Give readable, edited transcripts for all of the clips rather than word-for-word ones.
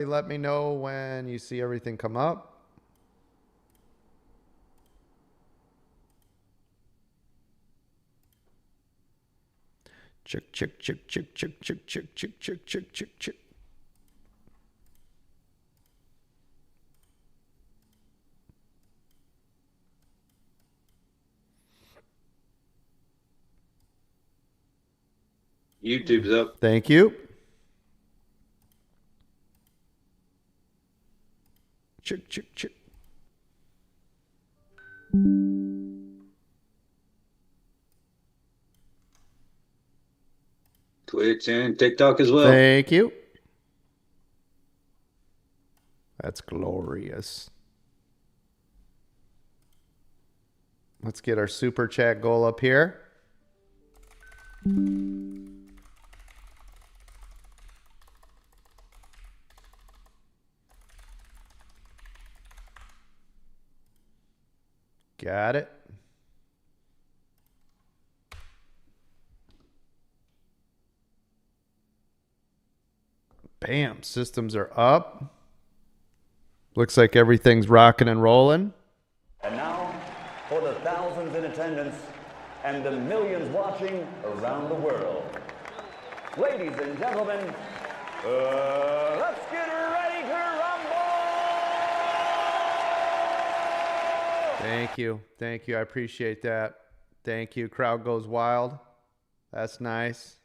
Let me know when you see everything come up. Chick, chick, chick, chick, chick, chick, chick, chick, chick, chick, chick, chick. YouTube's up. Thank you. Chick, chick, chick. Twitch and TikTok as well. Thank you. That's glorious. Let's get our super chat goal up here. Got it. Bam, systems are up. Looks like everything's rocking and rolling. And now, for the thousands in attendance and the millions watching around the world. Ladies and gentlemen, let's get ready to rumble! Thank you. Thank you. I appreciate that. Thank you. Crowd goes wild. That's nice.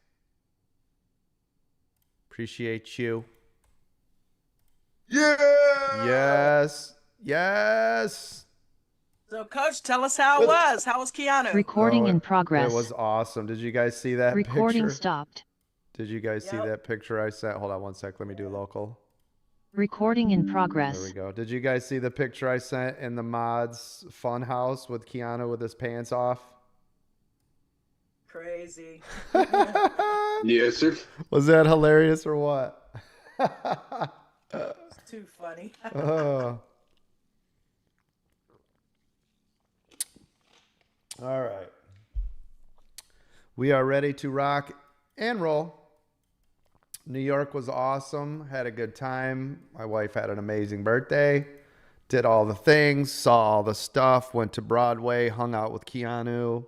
Appreciate you. Yeah. Yes. Yes. So, Coach, tell us how it was. How was Keanu? Recording in progress. It was awesome. Did you guys see that Recording picture? stopped. Did you guys see that picture I sent? Hold on one sec. Let me do local. Recording in There progress. we go. Did you guys see the picture I sent in the mods fun house with Keanu with his pants off? Crazy. Yes, sir. Was that hilarious or what? It's too funny. Oh. All right. We are ready to rock and roll. New York was awesome. Had a good time. My wife had an amazing birthday. Did all the things, saw all the stuff, went to Broadway, hung out with Keanu,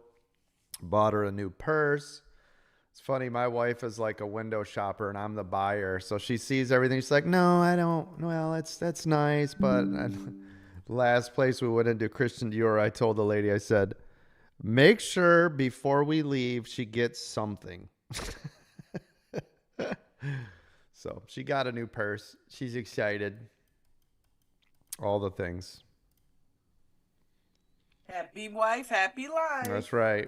bought her a new purse. It's funny, my wife is like a window shopper and I'm the buyer. So she sees everything. She's like, no, I don't. Well, that's nice. But last place we went into Christian Dior, I told the lady, I said, make sure before we leave, she gets something. So she got a new purse. She's excited. All the things. Happy wife, happy life. That's right.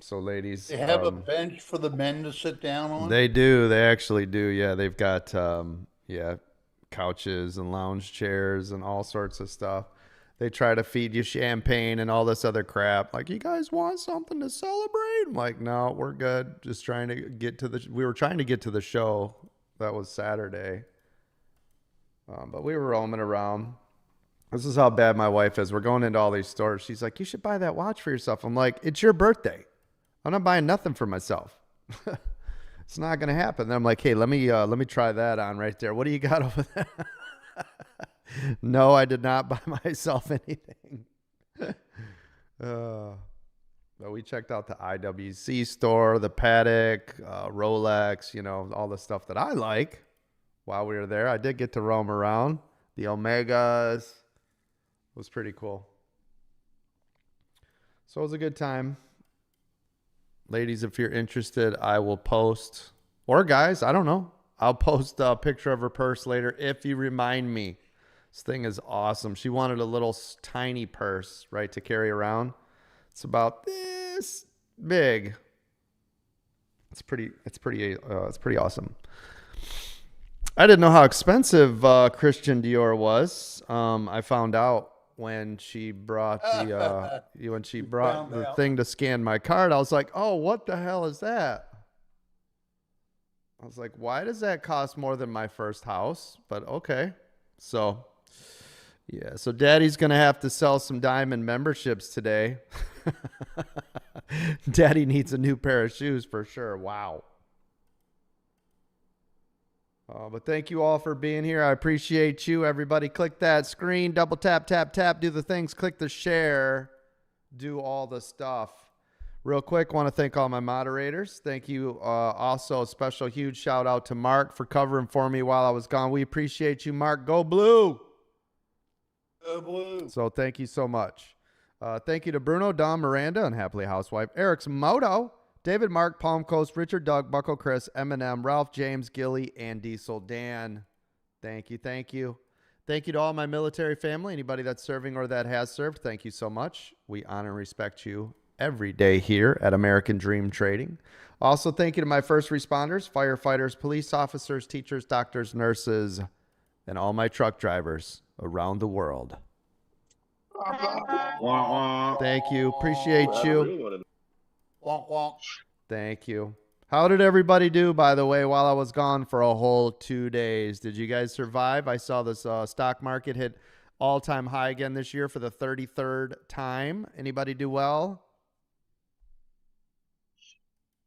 So ladies, They have a bench for the men to sit down on. they do. They actually do. Yeah, they've got couches and lounge chairs and all sorts of stuff. They try to feed you champagne and all this other crap. Like, you guys want something to celebrate? I'm like, no, we're good. Just trying to get to we were trying to get to the show. That was Saturday. But we were roaming around. This is how bad my wife is. We're going into all these stores. She's like, you should buy that watch for yourself. I'm like, it's your birthday. I'm not buying nothing for myself. It's not going to happen. Then I'm like, hey, let me try that on right there. What do you got over there? No, I did not buy myself anything. But we checked out the IWC store, the Paddock, Rolex, all the stuff that I like while we were there. I did get to roam around. The Omegas. It was pretty cool. So it was a good time. Ladies, if you're interested, I will post, or guys, I don't know. I'll post a picture of her purse later if you remind me. This thing is awesome. She wanted a little tiny purse, right, to carry around. It's about this big. It's pretty awesome. I didn't know how expensive Christian Dior was. I found out when she brought the thing to scan my card. I was like, oh, what the hell is that? I was like, why does that cost more than my first house? But okay. So, yeah. So Daddy's going to have to sell some diamond memberships today. Daddy needs a new pair of shoes for sure. Wow. But thank you all for being here. I appreciate you. Everybody click that screen, double tap, tap, tap, do the things, click the share, do all the stuff. Real quick, want to thank all my moderators. Thank you. Also, a special huge shout out to Mark for covering for me while I was gone. We appreciate you, Mark. Go Blue. Go Blue. So thank you so much. Thank you to Bruno, Dom, Miranda, and Happily Housewife, Eric's Moto, David, Mark, Palm Coast, Richard, Doug, Buckle, Chris, Eminem, Ralph, James, Gilly, and Diesel Dan. Thank you. Thank you. Thank you to all my military family, anybody that's serving or that has served. Thank you so much. We honor and respect you every day here at American Dream Trading. Also, thank you to my first responders, firefighters, police officers, teachers, doctors, nurses, and all my truck drivers around the world. Thank you. Appreciate you. Wonk, wonk. Thank you. How did everybody do, by the way, while I was gone for a whole 2 days? Did you guys survive? I saw this stock market hit all-time high again this year for the 33rd time. Anybody do well?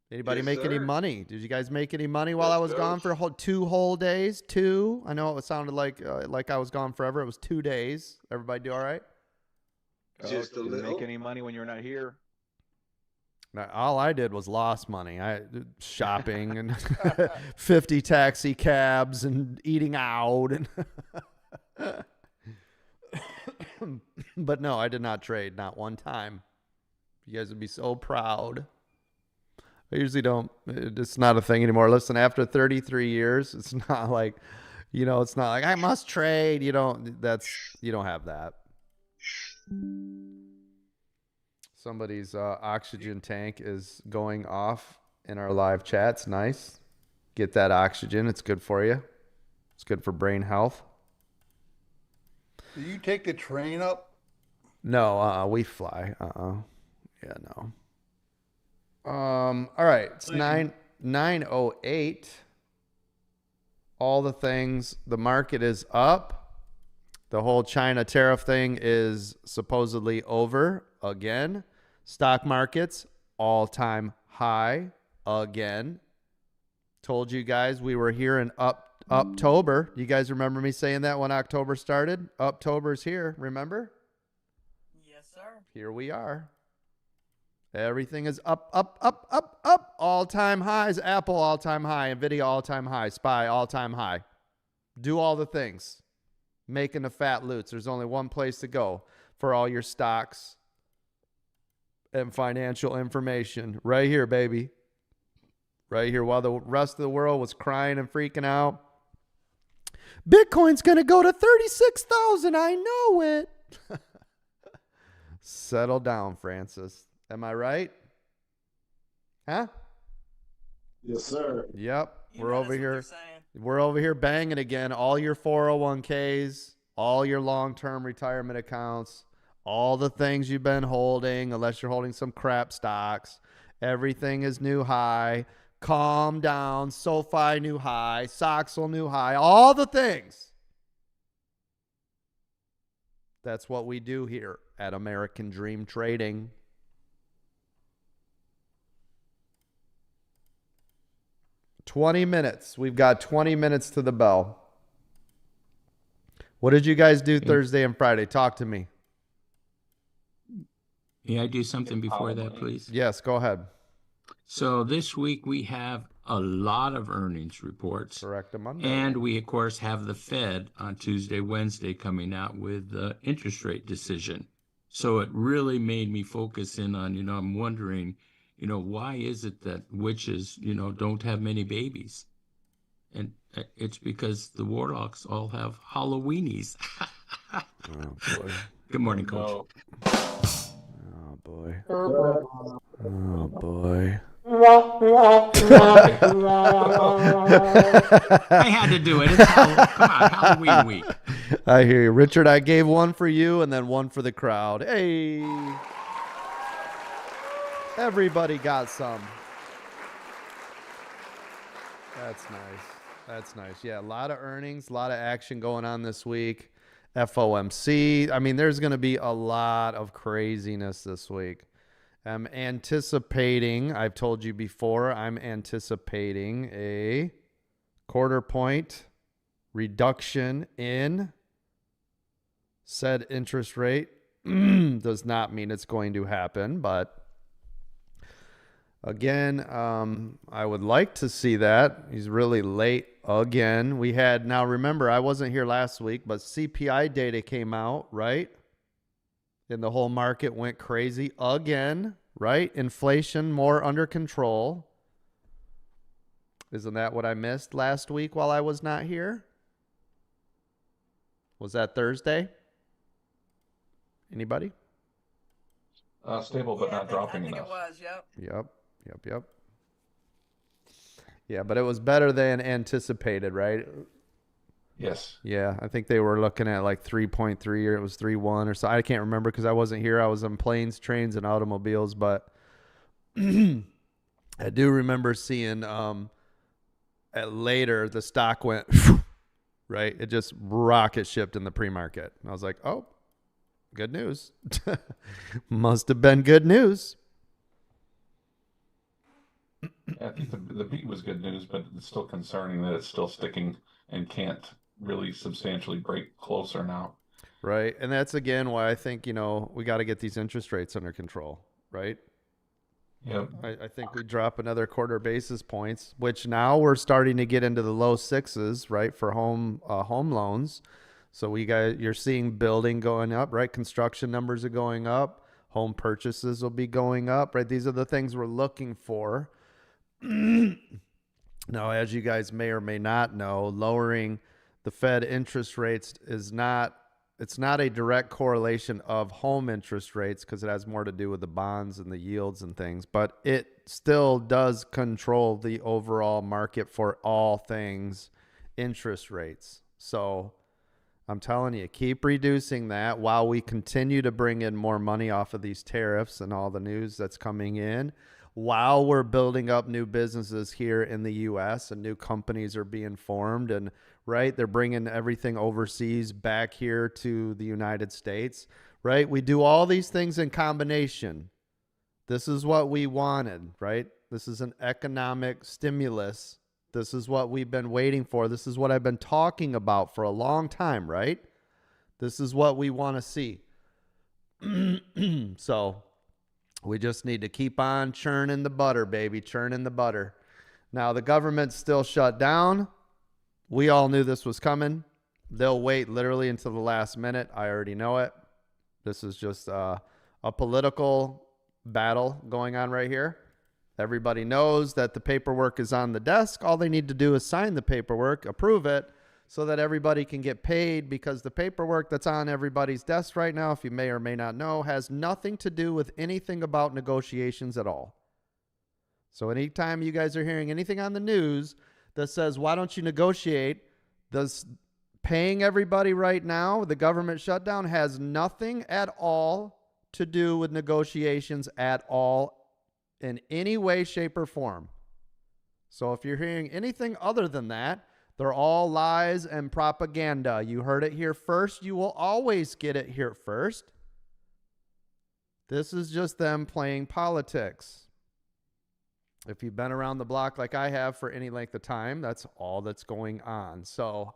Anybody Yes, make any sir. money? Did you guys make any money while I was Yes, gone for 2 whole days? 2? I know it sounded like I was gone forever. It was 2 days. Everybody do all right? Just a Didn't little. make any money when you're not here. Now, all I did was lost money. I shopping and 50 taxi cabs and eating out and but no, I did not trade, not one time. You guys would be so proud. I usually don't. It's not a thing anymore. Listen, after 33 years, it's not like, it's not like I must trade. You don't have that. Somebody's oxygen tank is going off in our live chats. Nice. Get that oxygen. It's good for you. It's good for brain health. Do you take the train up? No, we fly. Yeah, no. All right. It's 9:08. All the things. The market is up. The whole China tariff thing is supposedly over again. Stock markets, all-time high again. Told you guys we were here in October. You guys remember me saying that when October started? October's here, remember? Yes, sir. Here we are. Everything is up, up, up, up, up. All-time highs. Apple, all-time high. NVIDIA, all-time high. SPY, all-time high. Do all the things. Making the fat loots. There's only one place to go for all your stocks and financial information. Right here, baby. Right here. While the rest of the world was crying and freaking out. Bitcoin's going to go to 36,000. I know it. Settle down, Francis. Am I right? Huh? Yes, sir. Yep. You We're know over that's what here. they're saying. We're over here banging again. All your 401ks, all your long-term retirement accounts, all the things you've been holding, unless you're holding some crap stocks. Everything is new high. Calm down. SoFi new high. Soxel new high. All the things. That's what we do here at American Dream Trading. $20 minutes. We've got 20 minutes to the bell. What did you guys do Thursday and Friday? Talk to me. May I do something before that, please? Yes, go ahead. So this week we have a lot of earnings reports. Correct a Monday. And we, of course, have the Fed on Tuesday, Wednesday coming out with the interest rate decision. So it really made me focus in on, I'm wondering, why is it that witches, don't have many babies? And it's because the warlocks all have Halloweenies. Oh, boy. Good morning, Coach. Oh, boy. Oh, boy. I had to do it. It's come on, Halloween week. I hear you. Richard, I gave one for you and then one for the crowd. Hey. Everybody got some. That's nice. That's nice. Yeah, a lot of earnings, a lot of action going on this week. FOMC. I mean, there's going to be a lot of craziness this week. I'm anticipating, I've told you before, I'm anticipating a quarter point reduction in said interest rate does not mean it's going to happen, but again, I would like to see that. He's really late again. We had, now remember, I wasn't here last week, but CPI data came out, right? And the whole market went crazy again, right? Inflation more under control. Isn't that what I missed last week while I was not here? Was that Thursday? Anybody? Stable, but Yeah, not dropping I think enough. it was. Yep. Yep. Yeah, but it was better than anticipated, right? Yes. Yeah, I think they were looking at like 3.3 or it was 3.1 or so. I can't remember because I wasn't here. I was on planes, trains, and automobiles. But I do remember seeing later the stock went, right? It just rocket shipped in the pre-market. I was like, oh, good news. Must have been good news. I think the beat was good news, but it's still concerning that it's still sticking and can't really substantially break closer now. Right. And that's again why I think, we got to get these interest rates under control, right? Yep. I think we drop another quarter basis points, which now we're starting to get into the low sixes, right, for home loans. So you're seeing building going up, right? Construction numbers are going up. Home purchases will be going up, right? These are the things we're looking for. Now, as you guys may or may not know, lowering the Fed interest rates it's not a direct correlation of home interest rates because it has more to do with the bonds and the yields and things, but it still does control the overall market for all things interest rates. So I'm telling you, keep reducing that while we continue to bring in more money off of these tariffs and all the news that's coming in, while we're building up new businesses here in the U.S. and new companies are being formed and, right, they're bringing everything overseas back here to the United States, right? We do all these things in combination. This is what we wanted, right? This is an economic stimulus. This is what we've been waiting for. This is what I've been talking about for a long time, right? This is what we want to see. So we just need to keep on churning the butter, baby, churning the butter. Now, the government's still shut down. We all knew this was coming. They'll wait literally until the last minute. I already know it. This is just a political battle going on right here. Everybody knows that the paperwork is on the desk. All they need to do is sign the paperwork, approve it, so that everybody can get paid, because the paperwork that's on everybody's desk right now, if you may or may not know, has nothing to do with anything about negotiations at all. So anytime you guys are hearing anything on the news that says, why don't you negotiate, does paying everybody right now, the government shutdown, has nothing at all to do with negotiations at all in any way, shape, or form. So if you're hearing anything other than that, they're all lies and propaganda. You heard it here first. You will always get it here first. This is just them playing politics. If you've been around the block like I have for any length of time, that's all that's going on. So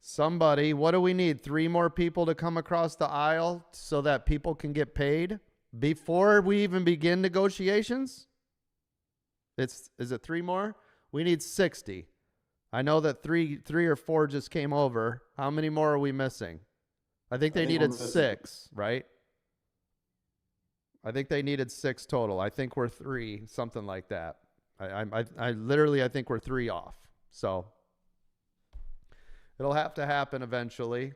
somebody, what do we need? 3 more people to come across the aisle so that people can get paid before we even begin negotiations? Is it 3 more? We need 60. I know that three or 4 just came over. How many more are we missing? I think they needed 6, right? I think they needed 6 total. I think we're 3, something like that. I literally, I think we're 3 off. So it'll have to happen eventually.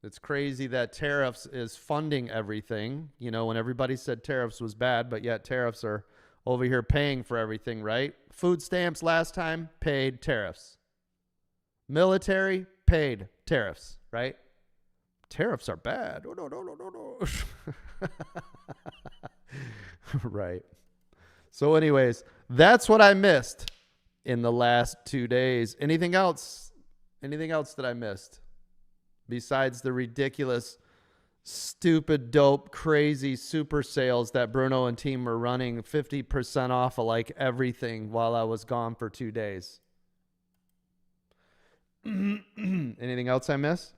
It's crazy that tariffs is funding everything. You know, when everybody said tariffs was bad, but yet tariffs are over here paying for everything, right? Food stamps last time, paid tariffs. Military, paid tariffs, right? Tariffs are bad. Oh, no. Right. So anyways, that's what I missed in the last 2 days. Anything else? Anything else that I missed? Besides the ridiculous, stupid, dope, crazy super sales that Bruno and team were running 50% off of like everything while I was gone for 2 days. Anything else I missed?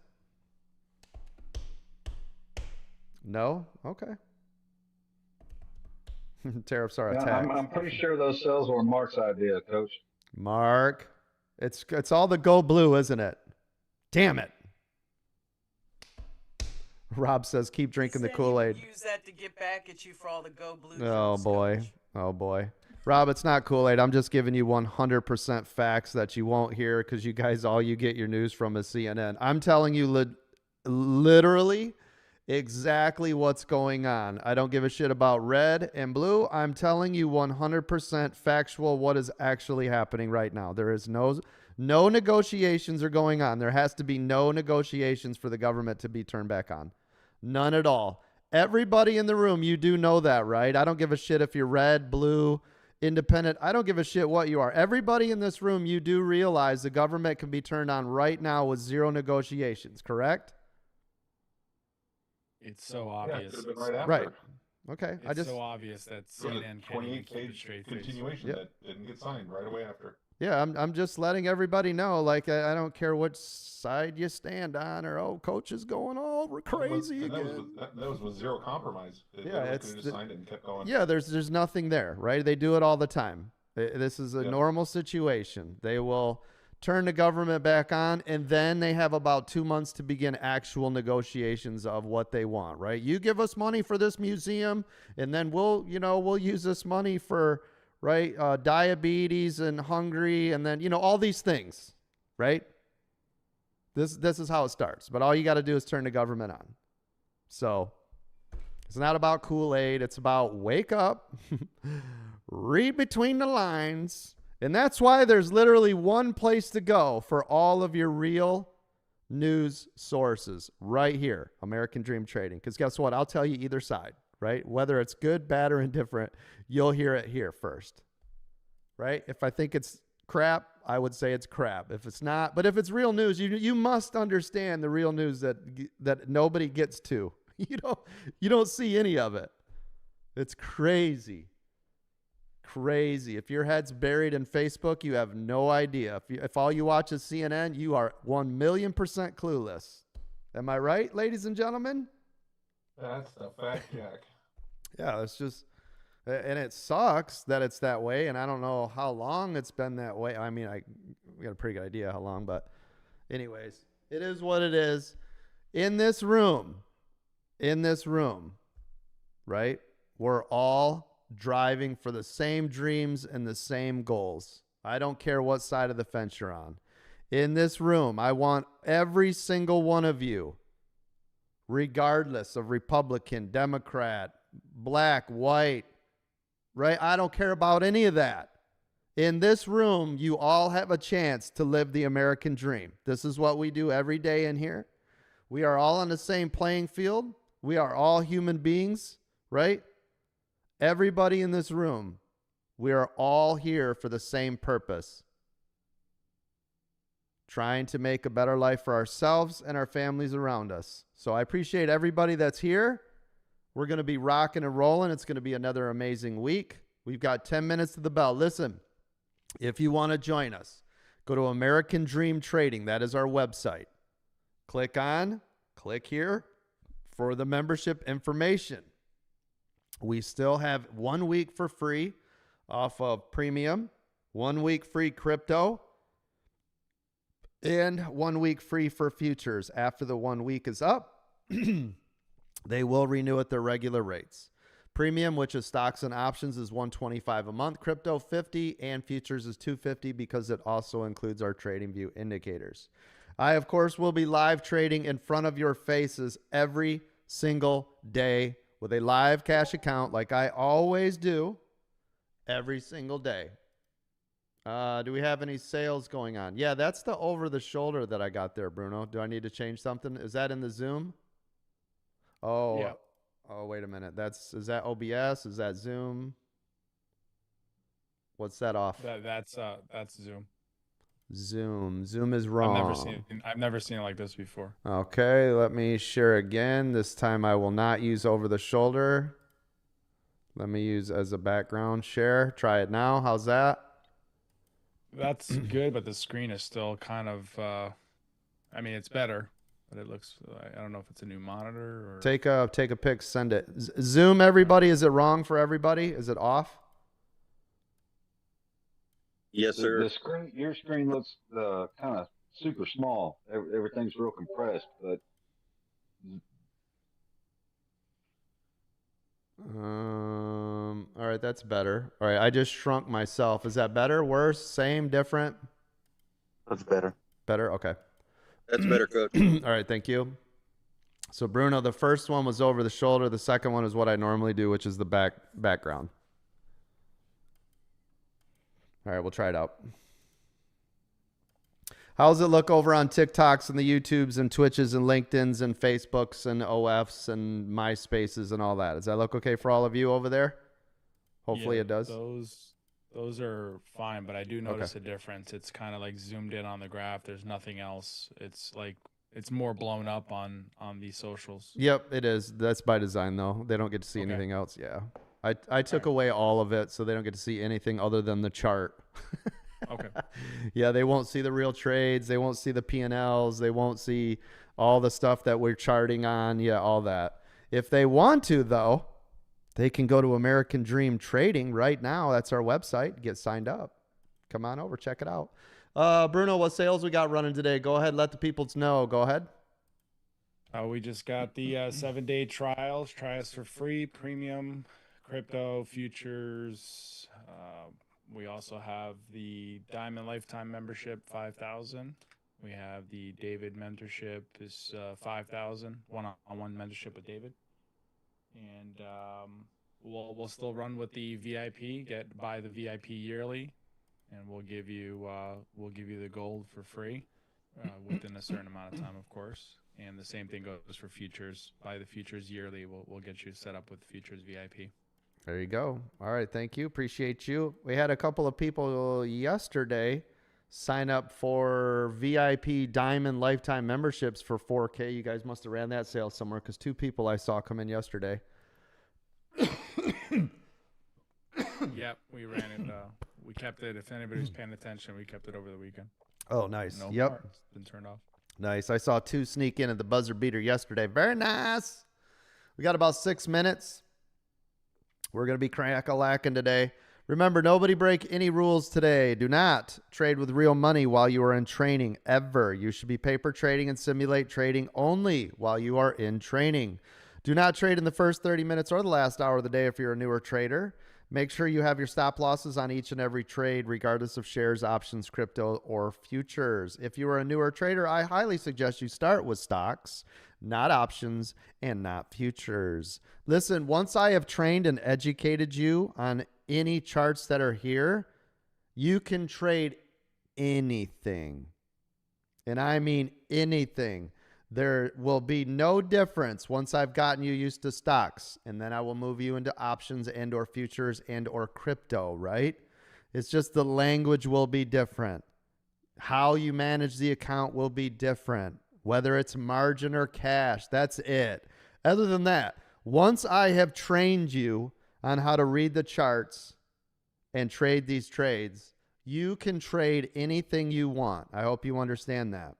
No? Okay. Tariffs are a Yeah, tax. I'm pretty sure those cells were Mark's idea, Coach. Mark. It's all the go blue, isn't it? Damn it. Rob says keep drinking the Said he would Kool-Aid. Use that to get back at you for all the Go Blue. Oh jokes, boy. Coach. Oh boy. Rob, it's not Kool-Aid. I'm just giving you 100% facts that you won't hear because you guys, all you get your news from is CNN. I'm telling you literally exactly what's going on. I don't give a shit about red and blue. I'm telling you 100% factual what is actually happening right now. There is no negotiations are going on. There has to be no negotiations for the government to be turned back on. None at all. Everybody in the room, you do know that, right? I don't give a shit if you're red, blue, independent. I don't give a shit what you are. Everybody in this room, you do realize the government can be turned on right now with zero negotiations, correct? It's so Yeah, obvious. it could have been right after. Right. Okay. It's so obvious that There was a CNN can't even keep a 28-page straight face. continuation Yep. that didn't get signed right away after. Yeah, I'm just letting everybody know. Like, I don't care which side you stand on, or coach is going all crazy And again. that was with zero compromise. They Yeah, literally it's could have just signed it and kept going. Yeah, there's nothing there, right? They do it all the time. This is a normal situation. They will turn the government back on, and then they have about 2 months to begin actual negotiations of what they want, right? You give us money for this museum, and then we'll use this money for, right, diabetes and hungry, and then, all these things, right? This is how it starts. But all you got to do is turn the government on. So it's not about Kool-Aid. It's about wake up, read between the lines. And that's why there's literally one place to go for all of your real news sources right here, American Dream Trading. Because guess what? I'll tell you either side, right? Whether it's good, bad, or indifferent, you'll hear it here first, right? If I think it's crap, I would say it's crap. If it's not, but if it's real news, you must understand the real news that nobody gets to. You don't see any of it. It's crazy. Crazy. If your head's buried in Facebook, you have no idea. If all you watch is CNN, you are 1,000,000% clueless. Am I right, ladies and gentlemen? That's the fact, Jack. Yeah, it's just, and it sucks that it's that way. And I don't know how long it's been that way. I mean, we got a pretty good idea how long, but anyways, it is what it is. In this room, right? We're all driving for the same dreams and the same goals. I don't care what side of the fence you're on. In this room, I want every single one of you, regardless of Republican, Democrat, black, white, right? I don't care about any of that. In this room, you all have a chance to live the American dream. This is what we do every day in here. We are all on the same playing field. We are all human beings, right? Everybody in this room, we are all here for the same purpose. Trying to make a better life for ourselves and our families around us. So I appreciate everybody that's here. We're going to be rocking and rolling. It's going to be another amazing week. We've got 10 minutes to the bell. Listen, if you want to join us, go to American Dream Trading. That is our website. Click here for the membership information. We still have 1 week for free off of premium, 1 week free crypto, and 1 week free for futures. After the 1 week is up, they will renew at their regular rates. Premium, which is stocks and options, is $125 a month. Crypto $50, and futures is $250 because it also includes our TradingView indicators. I, of course, will be live trading in front of your faces every single day with a live cash account like I always do every single day. Do we have any sales going on? Yeah, that's the over the shoulder that I got there, Bruno. Do I need to change something? Is that in the Zoom? Oh, Yeah. Oh, wait a minute. Is that OBS? Is that Zoom? What's that off? That's Zoom. Zoom is wrong. I've never seen it like this before. Okay, let me share again. This time I will not use over the shoulder. Let me use as a background share. Try it now. How's that? That's good, but the screen is still kind of I mean, it's better, but it looks. I don't know if it's a new monitor or. Take a pic, send it. Zoom, everybody. Is it wrong for everybody? Is it off? Yes, sir. The screen, your screen looks kind of super small. Everything's real compressed, but All right, that's better. All right, I just shrunk myself. Is that better, worse, same, different? That's better. Better. Okay. That's better, Coach. All right, thank you. So Bruno, the first one was over the shoulder. The second one is what I normally do, which is the background. All right, we'll try it out. How does it look over on TikToks and the YouTubes and Twitches and LinkedIn's and Facebooks and OFs and MySpaces and all that? Does that look okay for all of you over there? Hopefully it does. Those are fine, but I do notice a difference. It's kind of like zoomed in on the graph. There's nothing else. It's like it's more blown up on these socials. Yep, it is. That's by design, though. They don't get to see anything else. Yeah. I took away all of it, so they don't get to see anything other than the chart. Okay. Yeah, they won't see the real trades. They won't see the P&Ls. They won't see all the stuff that we're charting on. Yeah, all that. If they want to, though, they can go to American Dream Trading right now. That's our website. Get signed up. Come on over. Check it out. Bruno, what sales we got running today? Go ahead. Let the people know. Go ahead. We just got the 7-day trials. Try us for free. Premium, crypto, futures. We also have the Diamond Lifetime Membership, 5,000. We have the David Mentorship is 5,000. One-on-one mentorship with David. And we'll still run with the VIP. Buy the VIP yearly, and we'll give you the gold for free within a certain amount of time, of course. And the same thing goes for futures. Buy the futures yearly. We'll get you set up with futures VIP. There you go. All right. Thank you. Appreciate you. We had a couple of people yesterday sign up for VIP Diamond Lifetime memberships for 4K. You guys must have ran that sale somewhere because 2 people I saw come in yesterday. Yep, we ran it. We kept it. If anybody's paying attention, we kept it over the weekend. Oh, nice. No Yep. more. It's been turned off. Nice. I saw 2 sneak in at the buzzer beater yesterday. Very nice. We got about 6 minutes. We're going to be crack-a-lacking today. Remember, nobody break any rules today. Do not trade with real money while you are in training, ever. You should be paper trading and simulate trading only while you are in training. Do not trade in the first 30 minutes or the last hour of the day if you're a newer trader. Make sure you have your stop losses on each and every trade, regardless of shares, options, crypto, or futures. If you are a newer trader, I highly suggest you start with stocks, not options, and not futures. Listen, once I have trained and educated you on any charts that are here, you can trade anything. And I mean anything. There will be no difference once I've gotten you used to stocks, and then I will move you into options and or futures and or crypto, right? It's just the language will be different. How you manage the account will be different, whether it's margin or cash. That's it. Other than that, once I have trained you on how to read the charts and trade these trades, you can trade anything you want. I hope you understand that.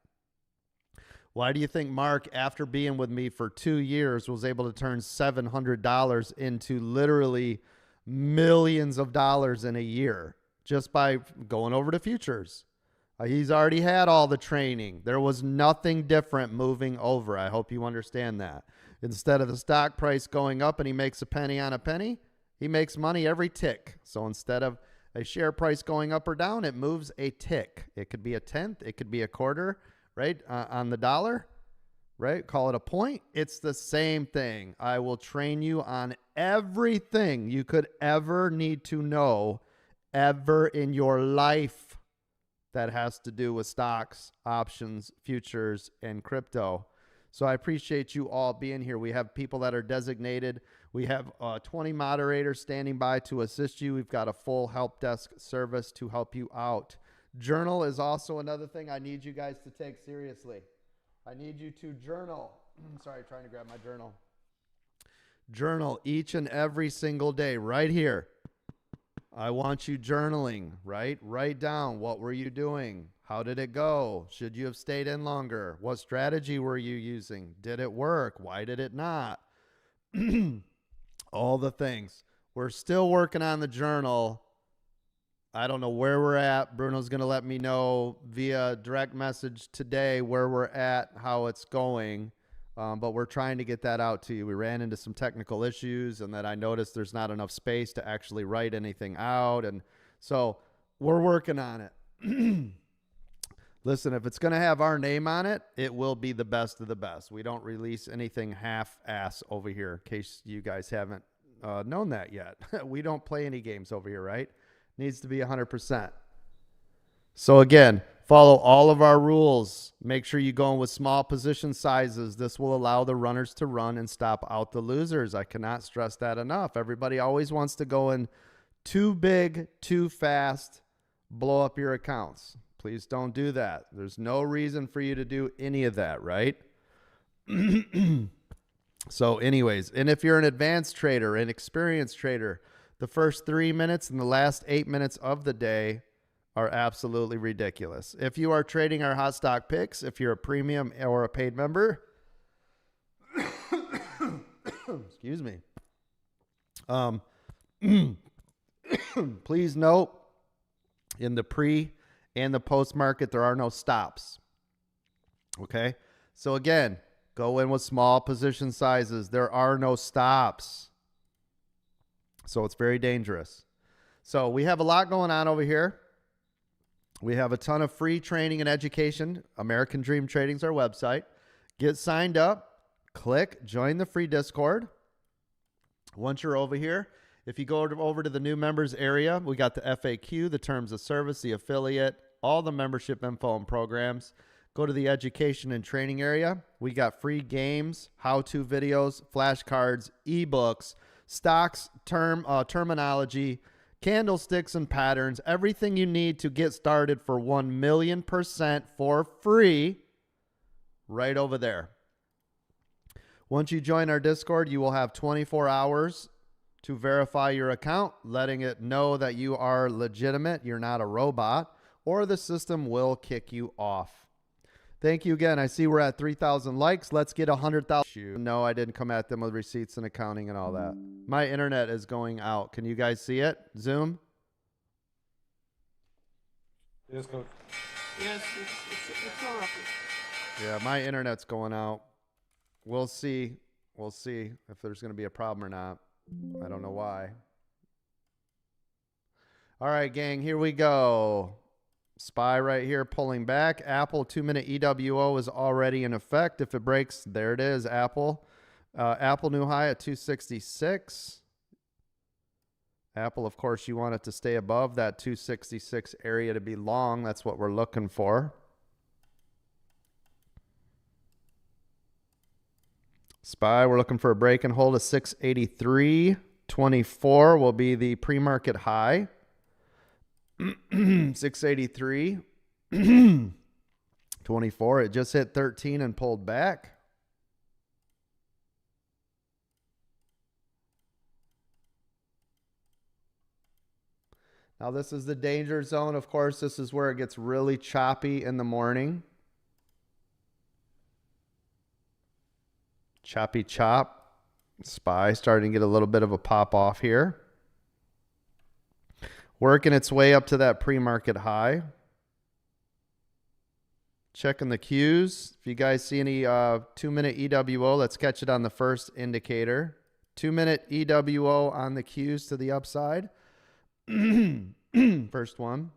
Why do you think Mark, after being with me for 2 years, was able to turn $700 into literally millions of dollars in a year just by going over to futures? He's already had all the training. There was nothing different moving over. I hope you understand that. Instead of the stock price going up and he makes a penny on a penny, he makes money every tick. So instead of a share price going up or down, it moves a tick. It could be a tenth. It could be a quarter. Right? On the dollar, right? Call it a point. It's the same thing. I will train you on everything you could ever need to know ever in your life that has to do with stocks, options, futures, and crypto. So I appreciate you all being here. We have people that are designated. We have 20 moderators standing by to assist you. We've got a full help desk service to help you out. Journal is also another thing I need you guys to take seriously. I need you to journal. Sorry, trying to grab my journal. Journal each and every single day right here. I want you journaling, right? Write down what were you doing? How did it go? Should you have stayed in longer? What strategy were you using? Did it work? Why did it not? All the things. We're still working on the journal. I don't know where we're at. Bruno's going to let me know via direct message today where we're at, how it's going. But we're trying to get that out to you. We ran into some technical issues, and then I noticed there's not enough space to actually write anything out. And so we're working on it. Listen, if it's going to have our name on it, it will be the best of the best. We don't release anything half-ass over here, in case you guys haven't known that yet. We don't play any games over here, right? Needs to be 100%. So again, follow all of our rules. Make sure you go in with small position sizes. This will allow the runners to run and stop out the losers. I cannot stress that enough. Everybody always wants to go in too big, too fast, blow up your accounts. Please don't do that. There's no reason for you to do any of that, right? So anyways, and if you're an advanced trader, an experienced trader, the first 3 minutes and the last 8 minutes of the day are absolutely ridiculous. If you are trading our hot stock picks, if you're a premium or a paid member, excuse me. Please note, in the pre and the post market, there are no stops. Okay? So again, go in with small position sizes. There are no stops. So it's very dangerous. So we have a lot going on over here. We have a ton of free training and education. American Dream Trading is our website. Get signed up. Click join the free Discord. Once you're over here, if you go over to the new members area, we got the FAQ, the terms of service, the affiliate, all the membership info and programs. Go to the education and training area. We got free games, how-to videos, flashcards, ebooks, stocks, terminology, candlesticks and patterns, everything you need to get started for 1,000,000% for free right over there. Once you join our Discord, you will have 24 hours to verify your account, letting it know that you are legitimate, you're not a robot, or the system will kick you off. Thank you again. I see we're at 3,000 likes. Let's get 100,000. No, I didn't come at them with receipts and accounting and all that. My internet is going out. Can you guys see it? Zoom? Yes, Coach. Yes, it's all right. Yeah, my internet's going out. We'll see. We'll see if there's going to be a problem or not. I don't know why. All right, gang, here we go. SPY right here pulling back. Apple 2-minute EWO is already in effect. If it breaks, there it is, Apple. Apple new high at 266. Apple, of course, you want it to stay above that 266 area to be long. That's what we're looking for. SPY, we're looking for a break and hold of 683.24 will be the pre-market high. 683.24. It just hit 13 and pulled back. Now this is the danger zone. Of course, this is where it gets really choppy in the morning. Choppy chop. SPY starting to get a little bit of a pop off here. Working its way up to that pre-market high. Checking the cues. If you guys see any 2-minute EWO, let's catch it on the first indicator. 2-minute EWO on the cues to the upside. First one.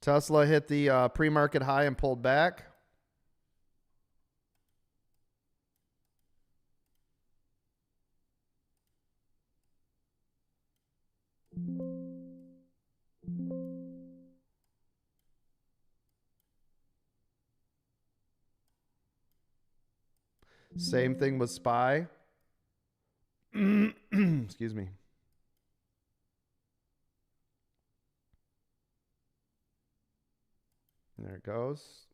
Tesla hit the pre-market high and pulled back. Same thing with SPY. Excuse me. There it goes.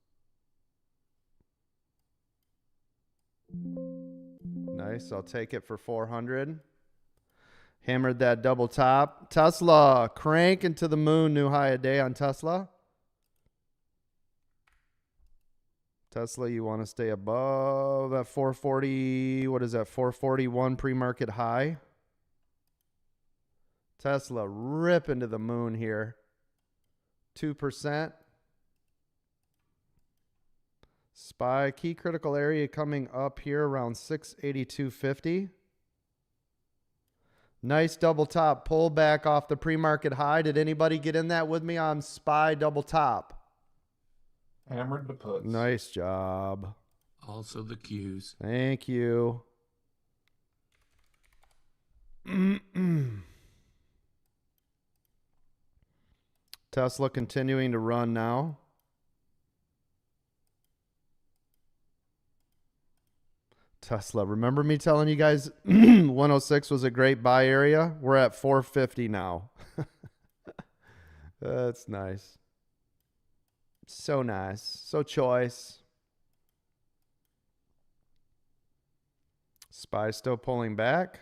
Nice. I'll take it for 400. Hammered that double top. Tesla cranking to the moon. New high a day on Tesla. Tesla, you want to stay above that 440. What is that? 441 pre-market high. Tesla ripping to the moon here. 2%. SPY key critical area coming up here around 682.50. Nice double top. Pull back off the pre-market high. Did anybody get in that with me on SPY double top? Hammered the puts. Nice job. Also the Qs. Thank you. Tesla continuing to run now. Tesla. Remember me telling you guys 106 was a great buy area? We're at 450 now. That's nice. So nice. So choice. SPY still pulling back.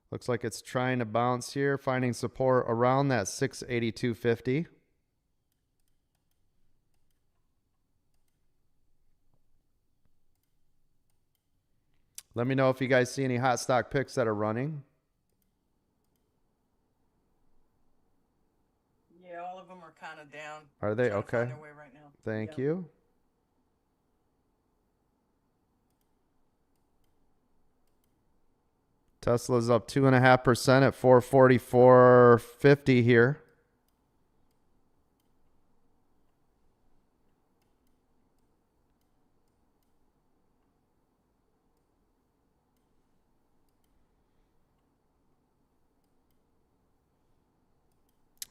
Looks like it's trying to bounce here, finding support around that 682.50. Let me know if you guys see any hot stock picks that are running. Yeah, all of them are kind of down. Are they? Trying to find Okay. their way right now. Thank Yeah. you. Tesla's up 2.5% at 444.50 here.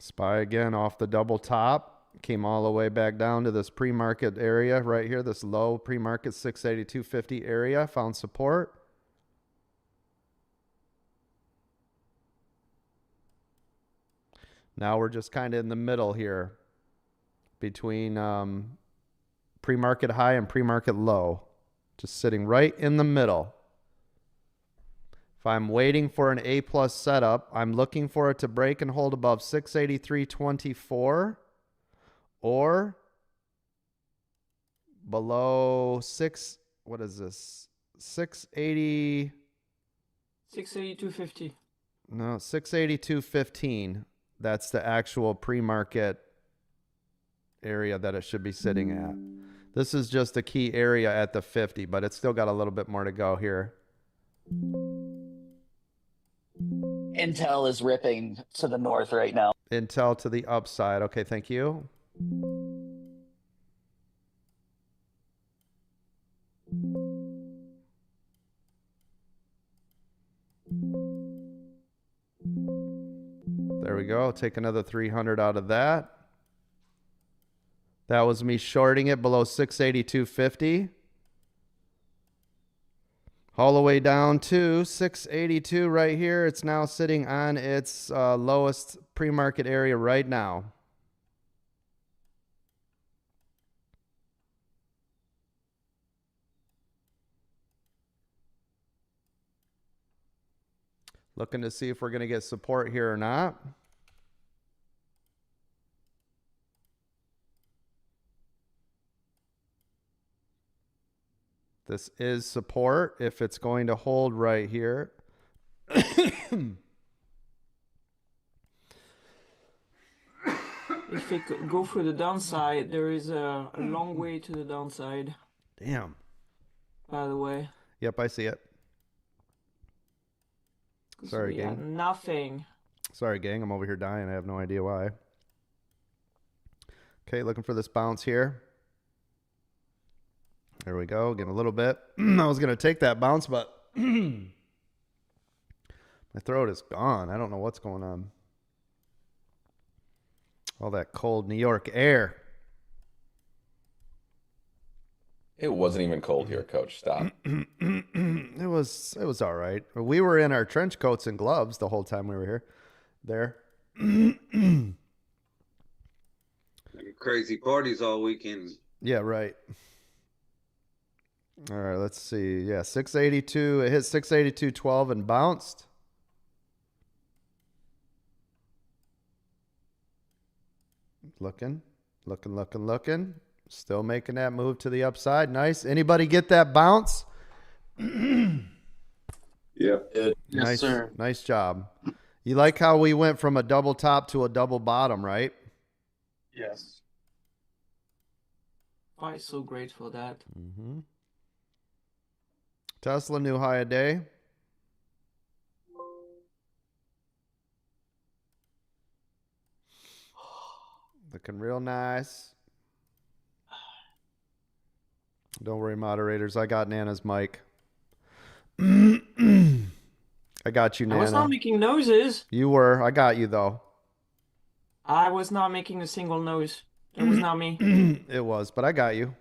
SPY again off the double top. Came all the way back down to this pre-market area right here, this low pre-market 682.50 area. Found support. Now we're just kind of in the middle here between pre-market high and pre-market low. Just sitting right in the middle. If I'm waiting for an A plus setup, I'm looking for it to break and hold above 683.24 or below what is this? 680. 682.50. No, 682.15. That's the actual pre-market area that it should be sitting at. This is just the key area at the 50, but it's still got a little bit more to go here. Intel is ripping to the north right now. Intel to the upside. Okay, thank you. There we go. Take another 300 out of that. That was me shorting it below 682.50. All the way down to 682 right here. It's now sitting on its lowest pre-market area right now. Looking to see if we're going to get support here or not. This is support if it's going to hold right here. If it could go for the downside, there is a long way to the downside. Damn. By the way. Yep, I see it. Sorry, gang. Nothing. Sorry, gang. I'm over here dying. I have no idea why. Okay, looking for this bounce here. There we go. Getting a little bit. I was going to take that bounce, but my throat is gone. I don't know what's going on. All that cold New York air. It wasn't even cold here, Coach. Stop. It was all right. We were in our trench coats and gloves the whole time we were here. There. Crazy parties all weekend. Yeah, right. All right, let's see. Yeah, 682. It hit 682.12 and bounced. Looking. Still making that move to the upside. Nice. Anybody get that bounce? Yeah. Yes, Nice, sir. nice job. You like how we went from a double top to a double bottom, right? Yes. I'm so great for that. Mm-hmm. Tesla new high a day. Looking real nice. Don't worry, moderators. I got Nana's mic. I got you, I was not Nana. making noises. You were. I got you, though. I was not making a single noise. It was not me. It was, but I got you.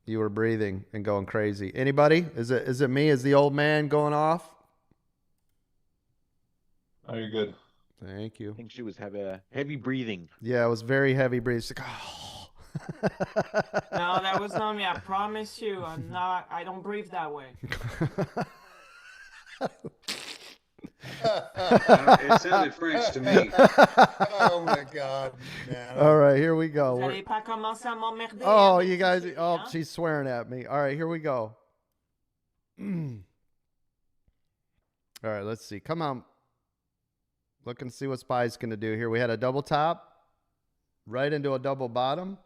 You were breathing and going crazy. Anybody? Is it me? Is the old man going off? Oh, you're good. Thank you. I think she was heavy breathing. Yeah, it was very heavy breathing. She's like, oh. No, that was not me. I promise you. I don't breathe that way. It sounded French to me. Oh my God. Nana. All right, here we go. Vous allez pas commencer à m'emmerder Oh, avec you tout guys. ceci, Oh, hein? she's swearing at me. All right, here we go. All right, let's see. Come on. Look and see what Spy's going to do here. We had a double top right into a double bottom.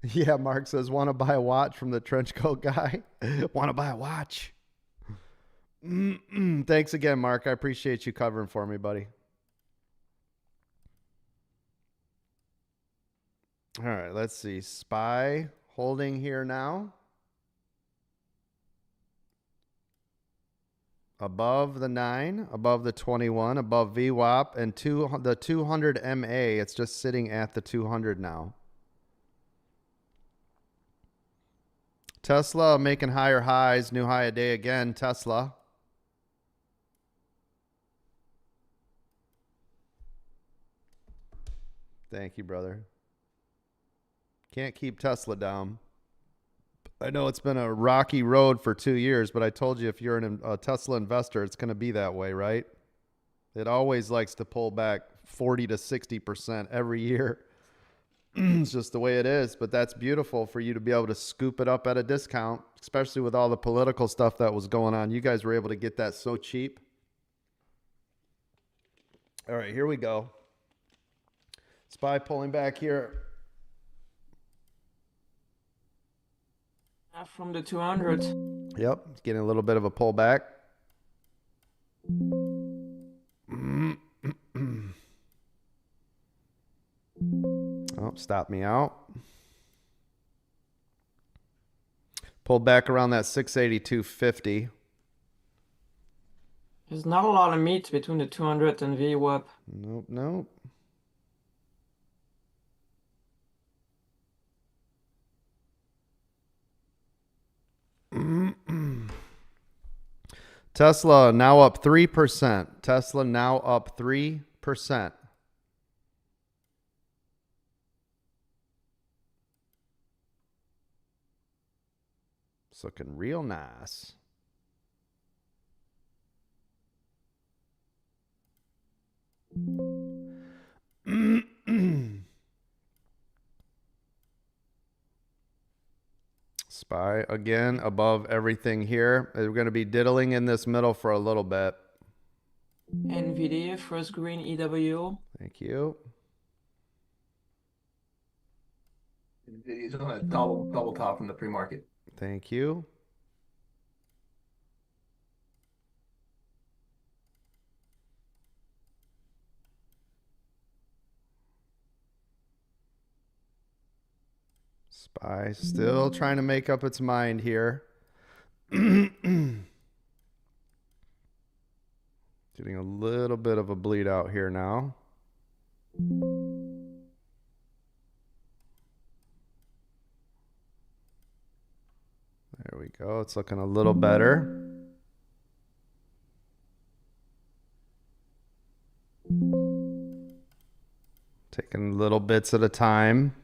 Yeah, Mark says, want to buy a watch from the trench coat guy? Want to buy a watch? Thanks again, Mark. I appreciate you covering for me, buddy. All right, let's see. Spy holding here now. Above the 9, above the 21, above VWAP, and the 200 MA. It's just sitting at the 200 now. Tesla making higher highs, new high a day again. Tesla. Thank you, brother. Can't keep Tesla down. I know it's been a rocky road for 2 years, but I told you if you're a Tesla investor, it's going to be that way, right? It always likes to pull back 40 to 60% every year. It's just the way it is, but that's beautiful for you to be able to scoop it up at a discount, especially with all the political stuff that was going on. You guys were able to get that so cheap. All right, here we go. Spy pulling back here. From the 200. Yep, it's getting a little bit of a pullback. Oh, stop me out. Pulled back around that 682.50. There's not a lot of meat between the 200 and VWAP. Nope. Tesla now up 3%. Tesla now up 3%. It's looking real nice. Spy again above everything here. We're going to be diddling in this middle for a little bit. NVIDIA, first green EWO. Thank you. NVIDIA's on a double top from the pre-market. Thank you. Spy still trying to make up its mind here. Getting a little bit of a bleed out here now. There we go. It's looking a little better. Taking little bits at a time.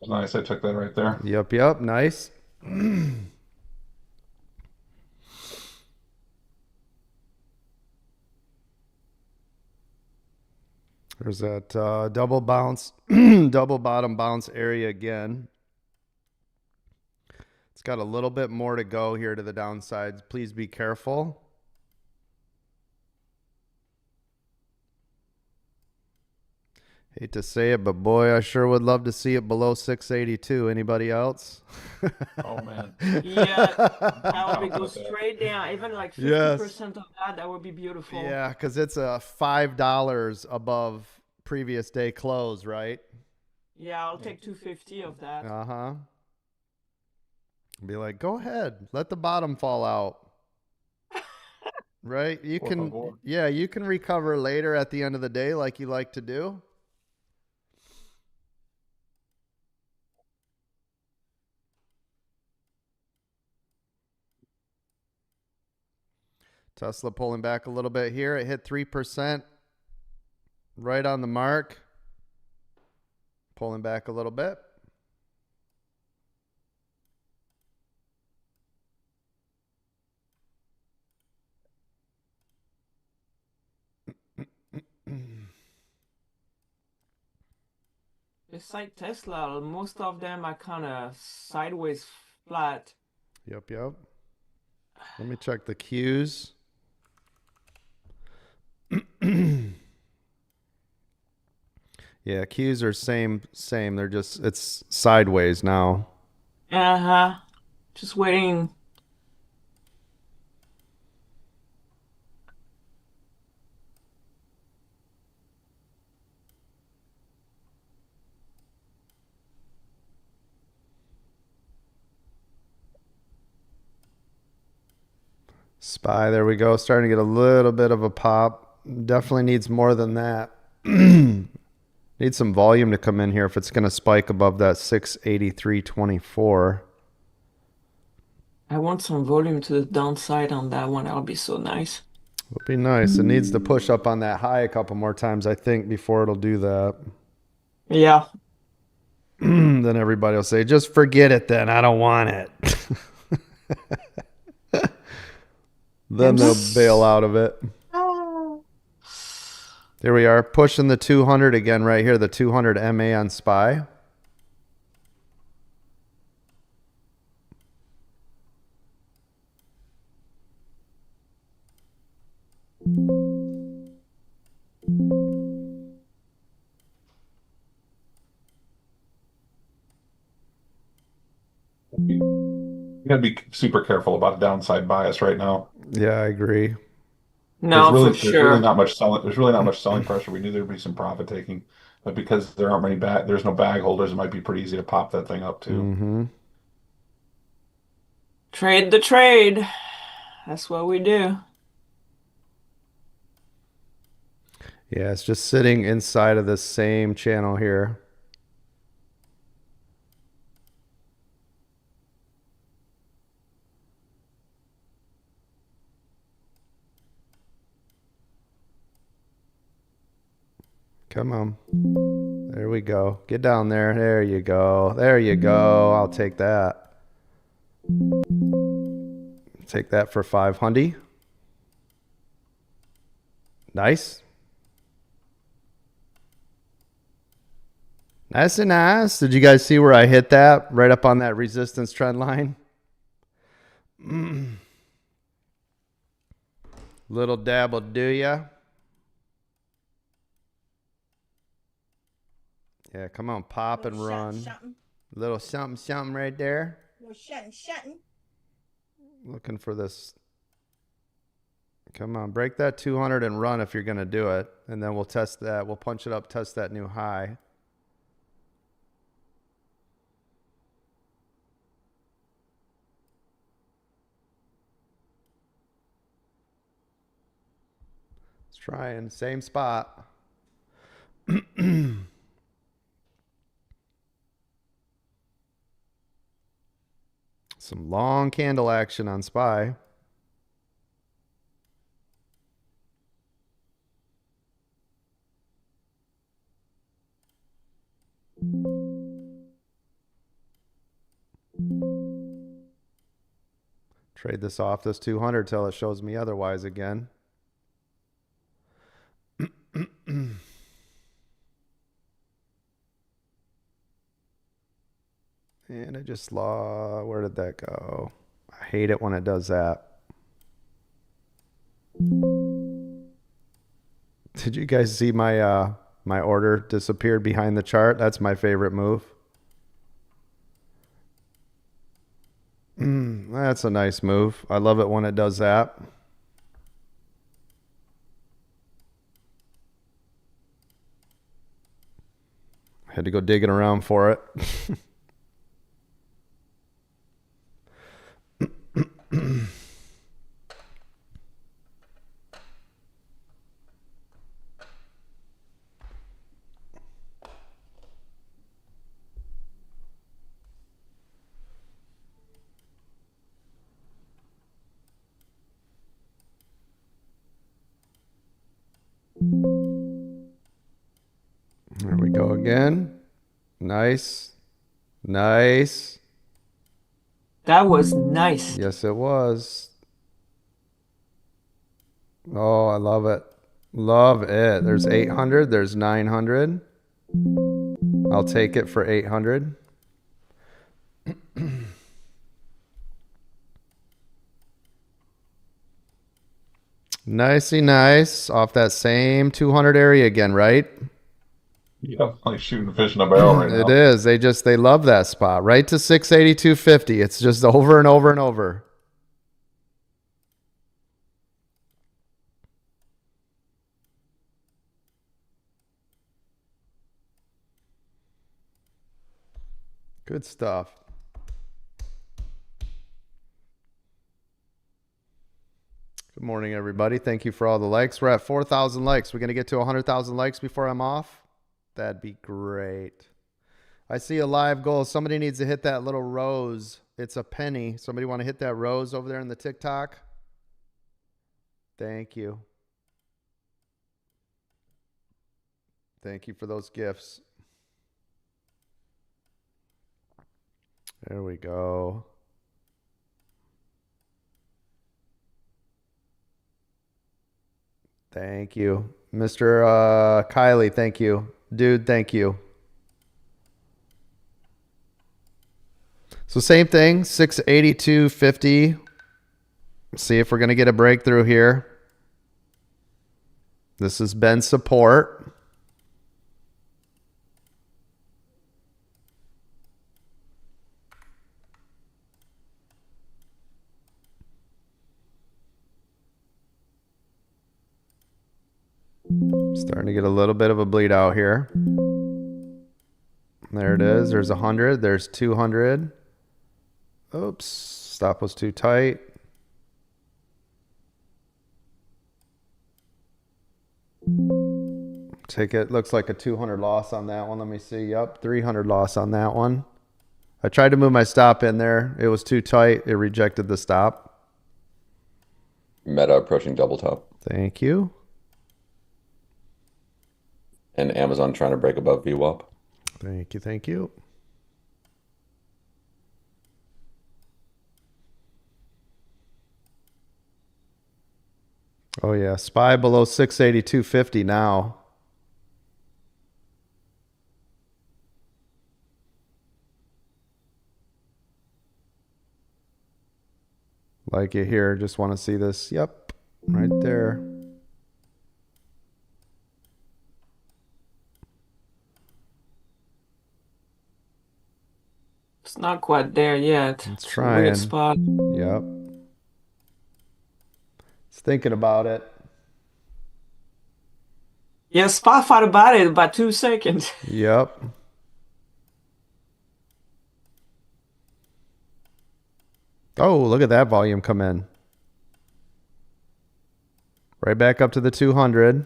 Nice. I took that right there. Yep. Nice. There's that double bounce, double bottom bounce area again. It's got a little bit more to go here to the downsides. Please be careful. Hate to say it, but boy, I sure would love to see it below 682. Anybody else? Oh, man. Yeah, that would go straight down. Even like 50% of that would be beautiful. Yeah, because it's $5 above previous day close, right? Yeah, I'll take 250 of that. Uh-huh. Be like, go ahead, let the bottom fall out. Right? You can, yeah, you can recover later at the end of the day like you like to do. Tesla pulling back a little bit here. It hit 3%, right on the mark. Pulling back a little bit. It's like Tesla. Most of them are kind of sideways flat. Yep. Let me check the Qs. Yeah, Qs are same. They're just, it's sideways now. Uh-huh. Just waiting. SPY, there we go. Starting to get a little bit of a pop. Definitely needs more than that. Needs some volume to come in here if it's going to spike above that 683.24. I want some volume to the downside on that one. That'll be so nice. Would be nice. It needs to push up on that high a couple more times, I think, before it'll do that. Yeah. Then everybody will say, just forget it then. I don't want it. Then they'll bail out of it. There we are, pushing the 200 again right here, the 200 MA on SPY. You got to be super careful about a downside bias right now. Yeah, I agree. No, there's for sure. really not much selling. There's really not much selling pressure. We knew there'd be some profit taking, but because there aren't many there's no bag holders. It might be pretty easy to pop that thing up too. Mm-hmm. Trade the trade. That's what we do. Yeah, it's just sitting inside of the same channel here. Come on. There we go. Get down there. There you go. There you go. I'll take that. Take that for 500. Nice. Nice and nice. Did you guys see where I hit that? Right up on that resistance trend line. Little dab will do ya. Yeah, come on, pop and run. Little something, something right there. Something. Looking for this. Come on, break that 200 and run if you're going to do it. And then we'll test that. We'll punch it up, test that new high. Let's try in same spot. Some long candle action on SPY. Trade this off, this 200, till it shows me otherwise again. And it just where did that go? I hate it when it does that. Did you guys see my my order disappeared behind the chart? That's my favorite move. That's a nice move. I love it when it does that. Had to go digging around for it. There we go again. Nice. Nice. That was nice. Yes, it was. Oh, I love it. Love it. There's 800. There's 900. I'll take it for 800. Nicey nice. Off that same 200 area again, right? Yeah, like shooting fish in a barrel right now. It is. They love that spot. Right to 682.50. It's just over and over and over. Good stuff. Good morning, everybody. Thank you for all the likes. We're at 4,000 likes. We're going to get to 100,000 likes before I'm off. That'd be great. I see a live goal. Somebody needs to hit that little rose. It's a penny. Somebody want to hit that rose over there in the TikTok? Thank you. Thank you for those gifts. There we go. Thank you. Mr. Kylie, thank you. Dude, thank you. So same thing, 682.50. See if we're going to get a breakthrough here. This has been support. Starting to get a little bit of a bleed out here. There it is. There's 100. There's 200. Oops. Stop was too tight. Take it. Looks like a 200 loss on that one. Let me see. Yep. 300 loss on that one. I tried to move my stop in there. It was too tight. It rejected the stop. Meta approaching double top. Thank you. And Amazon trying to break above VWAP. Thank you. Thank you. Oh, yeah. SPY below 682.50 now. Like it here. Just want to see this. Yep. Right there. It's not quite there yet. It's trying. Weird spot. Yep. It's thinking about it. Yeah, spot thought about it about 2 seconds. Yep. Oh, look at that volume come in. Right back up to the 200.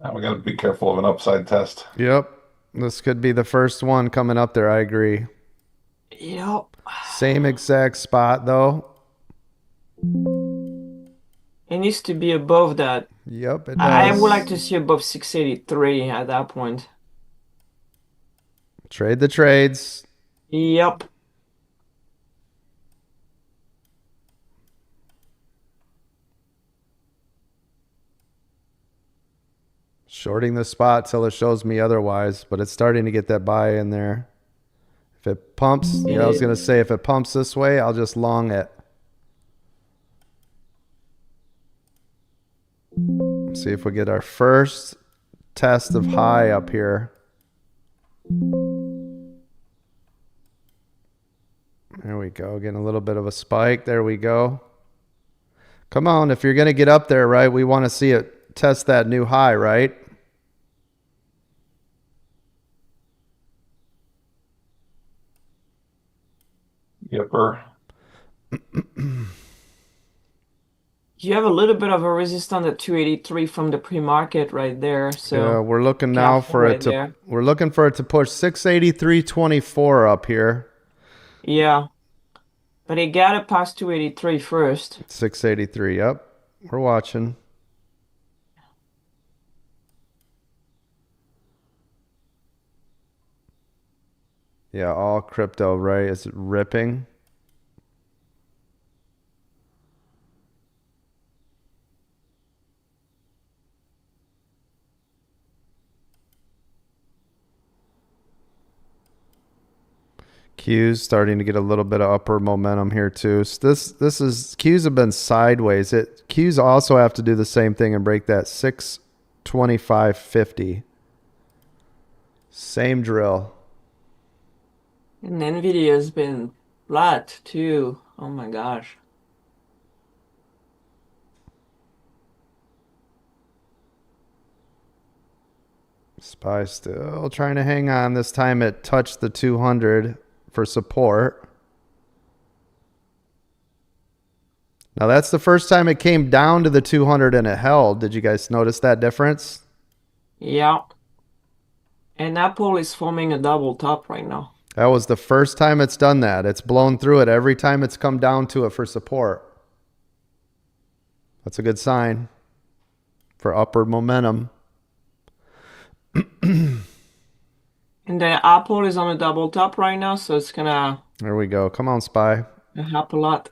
Now we got to be careful of an upside test. Yep. This could be the first one coming up there. I agree. Yep. Same exact spot, though. It needs to be above that. Yep, it I would like does. to see above 683 at that point. Trade the trades. Yep. Shorting the spot till it shows me otherwise, but it's starting to get that buy in there. If it pumps, yeah, I was going to say if it pumps this way, I'll just long it. See if we get our first test of high up here. There we go. Getting a little bit of a spike. There we go. Come on. If you're going to get up there, right, we want to see it test that new high, right? Yepper. You have a little bit of a resistance at 283 from the pre-market right there. So yeah, we're looking now for it to we're looking for it to push 683.24 up here. Yeah. But it got to pass 283 first. 683, yep. We're watching. Yeah, all crypto, right? Is it ripping? Q's starting to get a little bit of upper momentum here too. So this is Q's have been sideways. Q's also have to do the same thing and break that 625.50. Same drill. And Nvidia's been flat too. Oh my gosh. SPY still trying to hang on. This time it touched the 200 for support. Now that's the first time it came down to the 200 and it held. Did you guys notice that difference? Yeah. And Apple is forming a double top right now. That was the first time it's done that. It's blown through it every time it's come down to it for support. That's a good sign for upward momentum. And the Apple is on a double top right now, so it's gonna. There we go. Come on, SPY. Help a lot.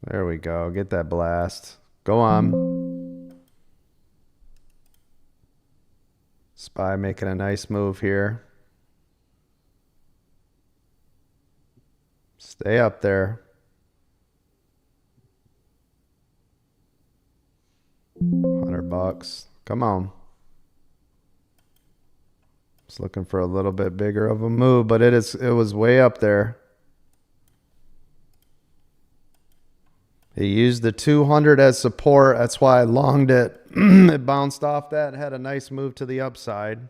There we go. Get that blast. Go on. SPY making a nice move here. Stay up there. 100 bucks. Come on. Just looking for a little bit bigger of a move, but it was way up there. He used the 200 as support. That's why I longed it. It bounced off that, had a nice move to the upside.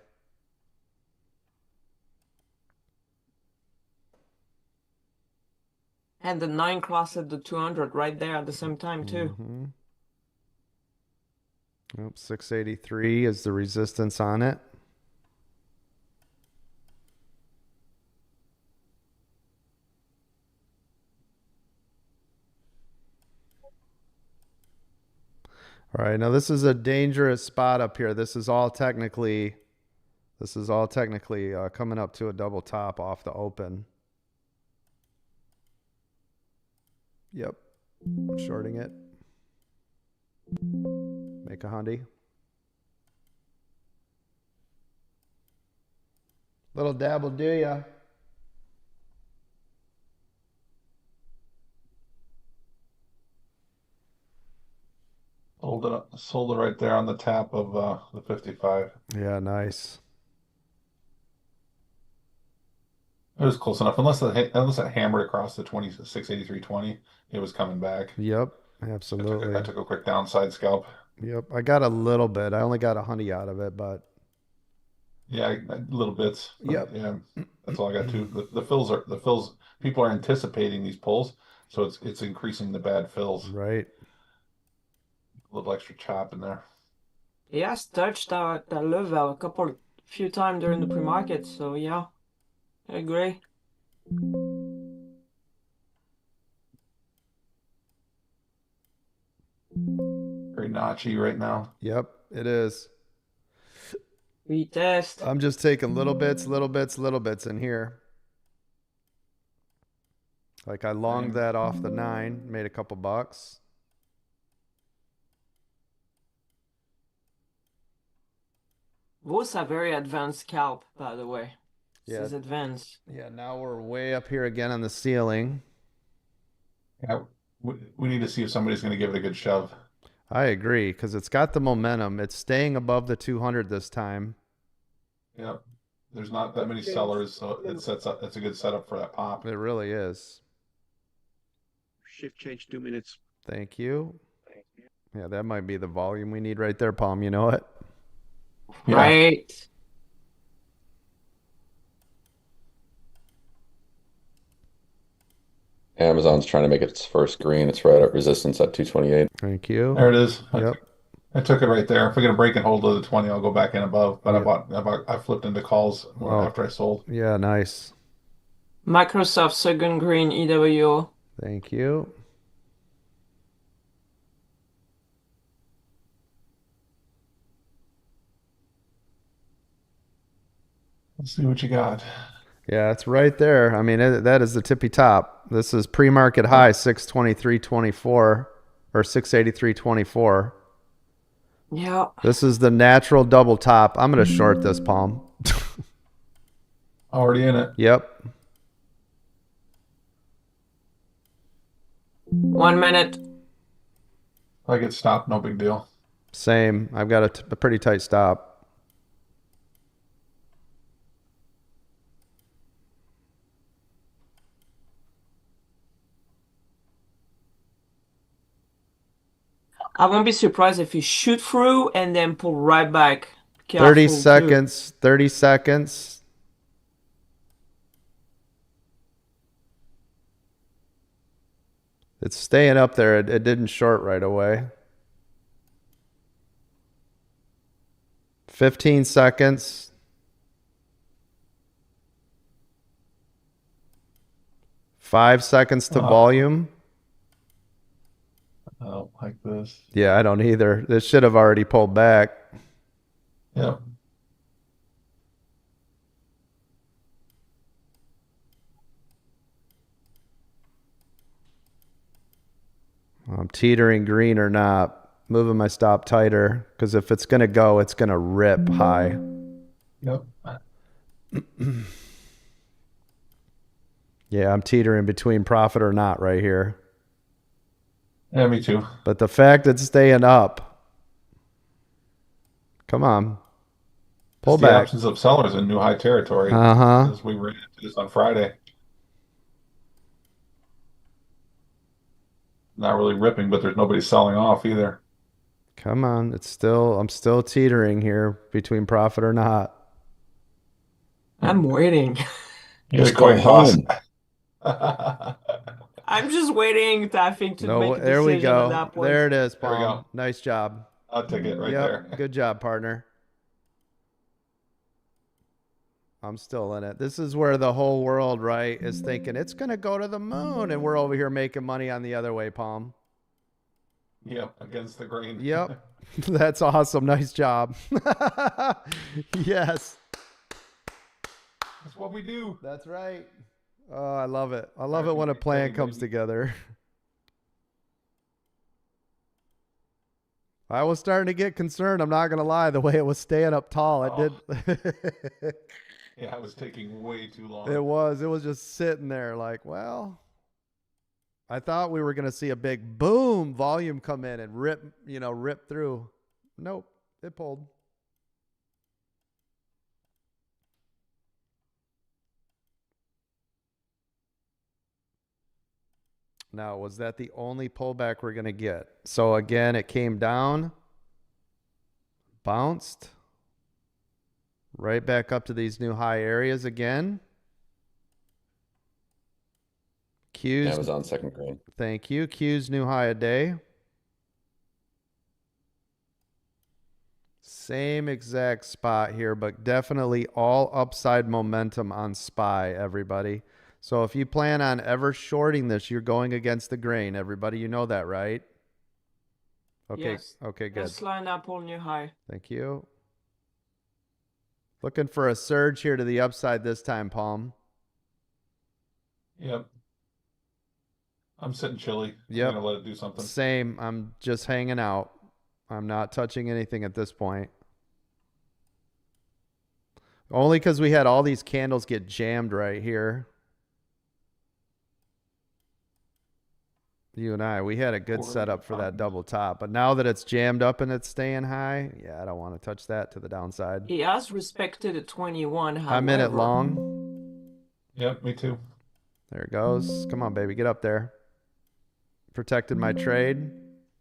And the 9 crossed at the 200 right there at the same time too. Nope, 683 is the resistance on it. All right, now this is a dangerous spot up here. This is all technically coming up to a double top off the open. Yep, shorting it. Make a hundy. Little dab will do ya. Sold it right there on the tap of the 55. Yeah, nice. It was close enough. Unless it hammered across the 2683.20, it was coming back. Yep, absolutely. I took a quick downside scalp. Yep, I got a little bit. I only got a honey out of it, but yeah, little bits. Yep. Yeah, that's all I got too. The fills. People are anticipating these pulls, so it's increasing the bad fills. Right. little extra chop in there. He has touched that level few times during the pre-market, so yeah, I agree. Very notchy right now. Yep, it is. Retest. I'm just taking little bits in here. Like I longed that off the 9, made a couple bucks. Those are very advanced scalp, by the way. This Yeah. is advanced. Yeah, now we're way up here again on the ceiling. Yeah, we need to see if somebody's going to give it a good shove. I agree, because it's got the momentum. It's staying above the 200 this time. Yep. There's not that many sellers, so it sets up. It's a good setup for that pop. It really is. Shift change 2 minutes. Thank you. Yeah, that might be the volume we need right there, Palm. You know it? Yeah. Right. Amazon's trying to make its first green. It's right at resistance at 228. Thank you. There it is. Yep. I took it right there. If we're gonna break and hold to the 20, I'll go back in above. But Yep. I flipped into calls after I sold. Yeah, nice. Microsoft second green EWO. Thank you. Let's see what you got. Yeah, it's right there. I mean, that is the tippy top. This is pre-market high 623.24 or 683.24. Yeah. This is the natural double top. I'm going to short this, Palm. Already in it. Yep. 1 minute. If I get stopped, no big deal. Same. I've got a pretty tight stop. I won't be surprised if you shoot through and then pull right back. 30 Careful, seconds. 30 seconds. It's staying up there. It didn't short right away. 15 seconds. 5 seconds to volume. I don't like this. Yeah, I don't either. This should have already pulled back. Yep. I'm teetering green or not. Moving my stop tighter. Because if it's going to go, it's going to rip high. Yep. Yeah, I'm teetering between profit or not right here. Yeah, me too. But the fact it's staying up. Come on. Pull It's the back. absence of sellers in new high territory. Uh-huh. As we ran into this on Friday. Not really ripping, but there's nobody selling off either. Come on. I'm still teetering here between profit or not. I'm waiting. Just go home. I'm just waiting, I think, to make a decision there we at go. that point. There it is, There we Paul. go. Nice job. I'll take it right Yep. there. Good job, partner. I'm still in it. This is where the whole world, right, is thinking it's going to go to the moon, and we're over here making money on the other way, Palm. Yep, against the grain. Yep. That's awesome. Nice job. Yes. That's what we do. That's right. Oh, I love it. I love it when a plan comes together. I was starting to get concerned. I'm not going to lie. The way it was staying up tall, it did. Yeah, it was taking way too long. It was just sitting there like, well, I thought we were going to see a big boom volume come in and rip through. Nope. It pulled. Now, was that the only pullback we're going to get? So again, it came down, bounced, right back up to these new high areas again. Q's Amazon second green. Thank you. Q's new high a day. Same exact spot here, but definitely all upside momentum on SPY, everybody. So if you plan on ever shorting this, you're going against the grain. Everybody, you know that, right? Okay. Yes. Okay, good. Just line up on your high. Thank you. Looking for a surge here to the upside this time, Palm. Yep. I'm sitting chilly. Yep. I'm gonna let it do something. Same. I'm just hanging out. I'm not touching anything at this point. Only because we had all these candles get jammed right here. You and I, we had a good setup for that double top. But now that it's jammed up and it's staying high, yeah, I don't want to touch that to the downside. He has respected the 21, however. I'm in it long. Yep, me too. There it goes. Come on, baby. Get up there. Protected my trade.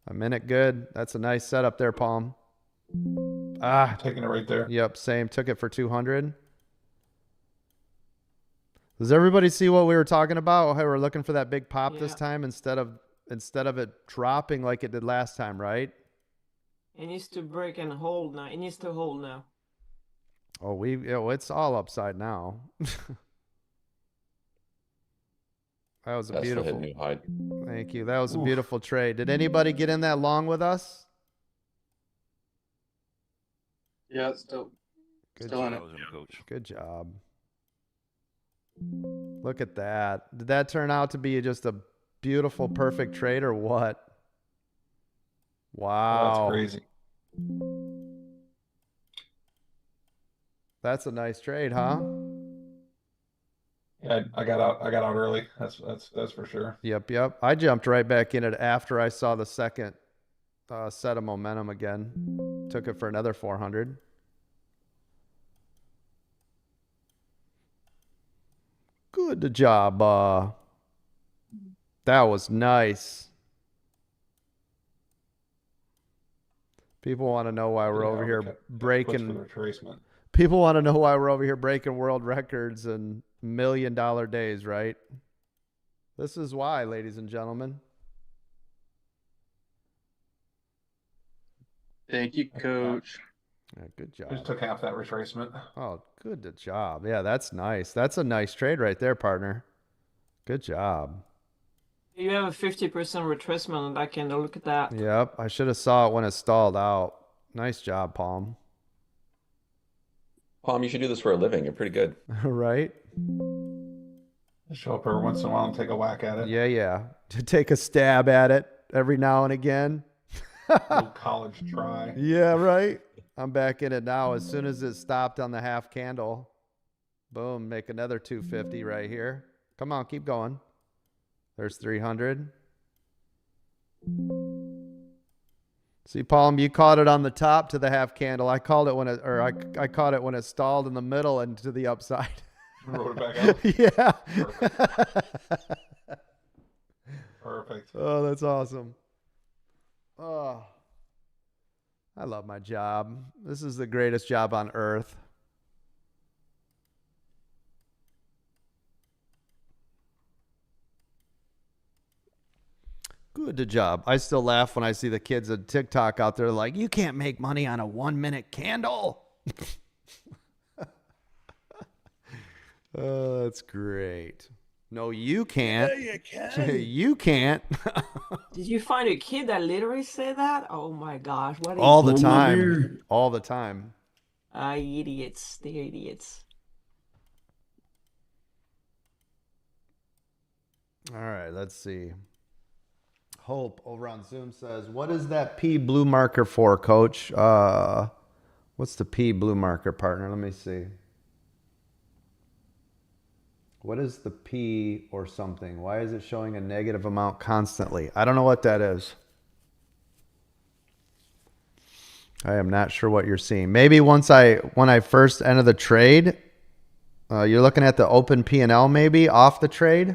I'm in it good. That's a nice setup there, Palm. Ah. Taking it right there. Yep, same. Took it for 200. Does everybody see what we were talking about? How we're looking for that big pop this time instead of it dropping like it did last time, right? It needs to break and hold now. It needs to hold now. Oh, it's all upside now. That was a That's beautiful hit new high. Thank you. That was a beautiful trade. Did anybody get in that long with us? Yeah, still in it. Good job. Look at that. Did that turn out to be just a beautiful, perfect trade or what? Wow. That's crazy. That's a nice trade, huh? Yeah, I got out early. That's for sure. Yep. I jumped right back in it after I saw the second set of momentum again. Took it for another 400. Good job. That was nice. People want to know why we're over here breaking. People want to know why we're over here breaking world records and $1 million days, right? This is why, ladies and gentlemen. Thank you, Coach. Yeah, good job. Just took half that retracement. Oh, good job. Yeah, that's nice. That's a nice trade right there, partner. Good job. You have a 50% retracement on that candle. Look at that. Yep, I should have saw it when it stalled out. Nice job, Palm. Palm, you should do this for a living. You're pretty good. Right? Show up every once in a while and take a whack at it. Yeah. To take a stab at it every now and again. Little college try. Yeah, right. I'm back in it now. As soon as it stopped on the half candle, boom, make another 250 right here. Come on, keep going. There's 300. See, Palm, you caught it on the top to the half candle. I called it when I caught it when it stalled in the middle and to the upside. Rode it back up. Yeah. Perfect. Oh, that's awesome. Oh, I love my job. This is the greatest job on earth. Good job. I still laugh when I see the kids on TikTok out there like, you can't make money on a 1-minute candle. Oh, that's great. No, you can't. Yeah, you can. You can't. Did you find a kid that literally said that? Oh my gosh. What All the time. All the time. Idiots. The idiots. All right, let's see. Hope over on Zoom says, what is that P blue marker for, Coach? What's the P blue marker, partner? Let me see. What is the P or something? Why is it showing a negative amount constantly? I don't know what that is. I am not sure what you're seeing. Maybe when I first enter the trade, you're looking at the open P&L maybe off the trade?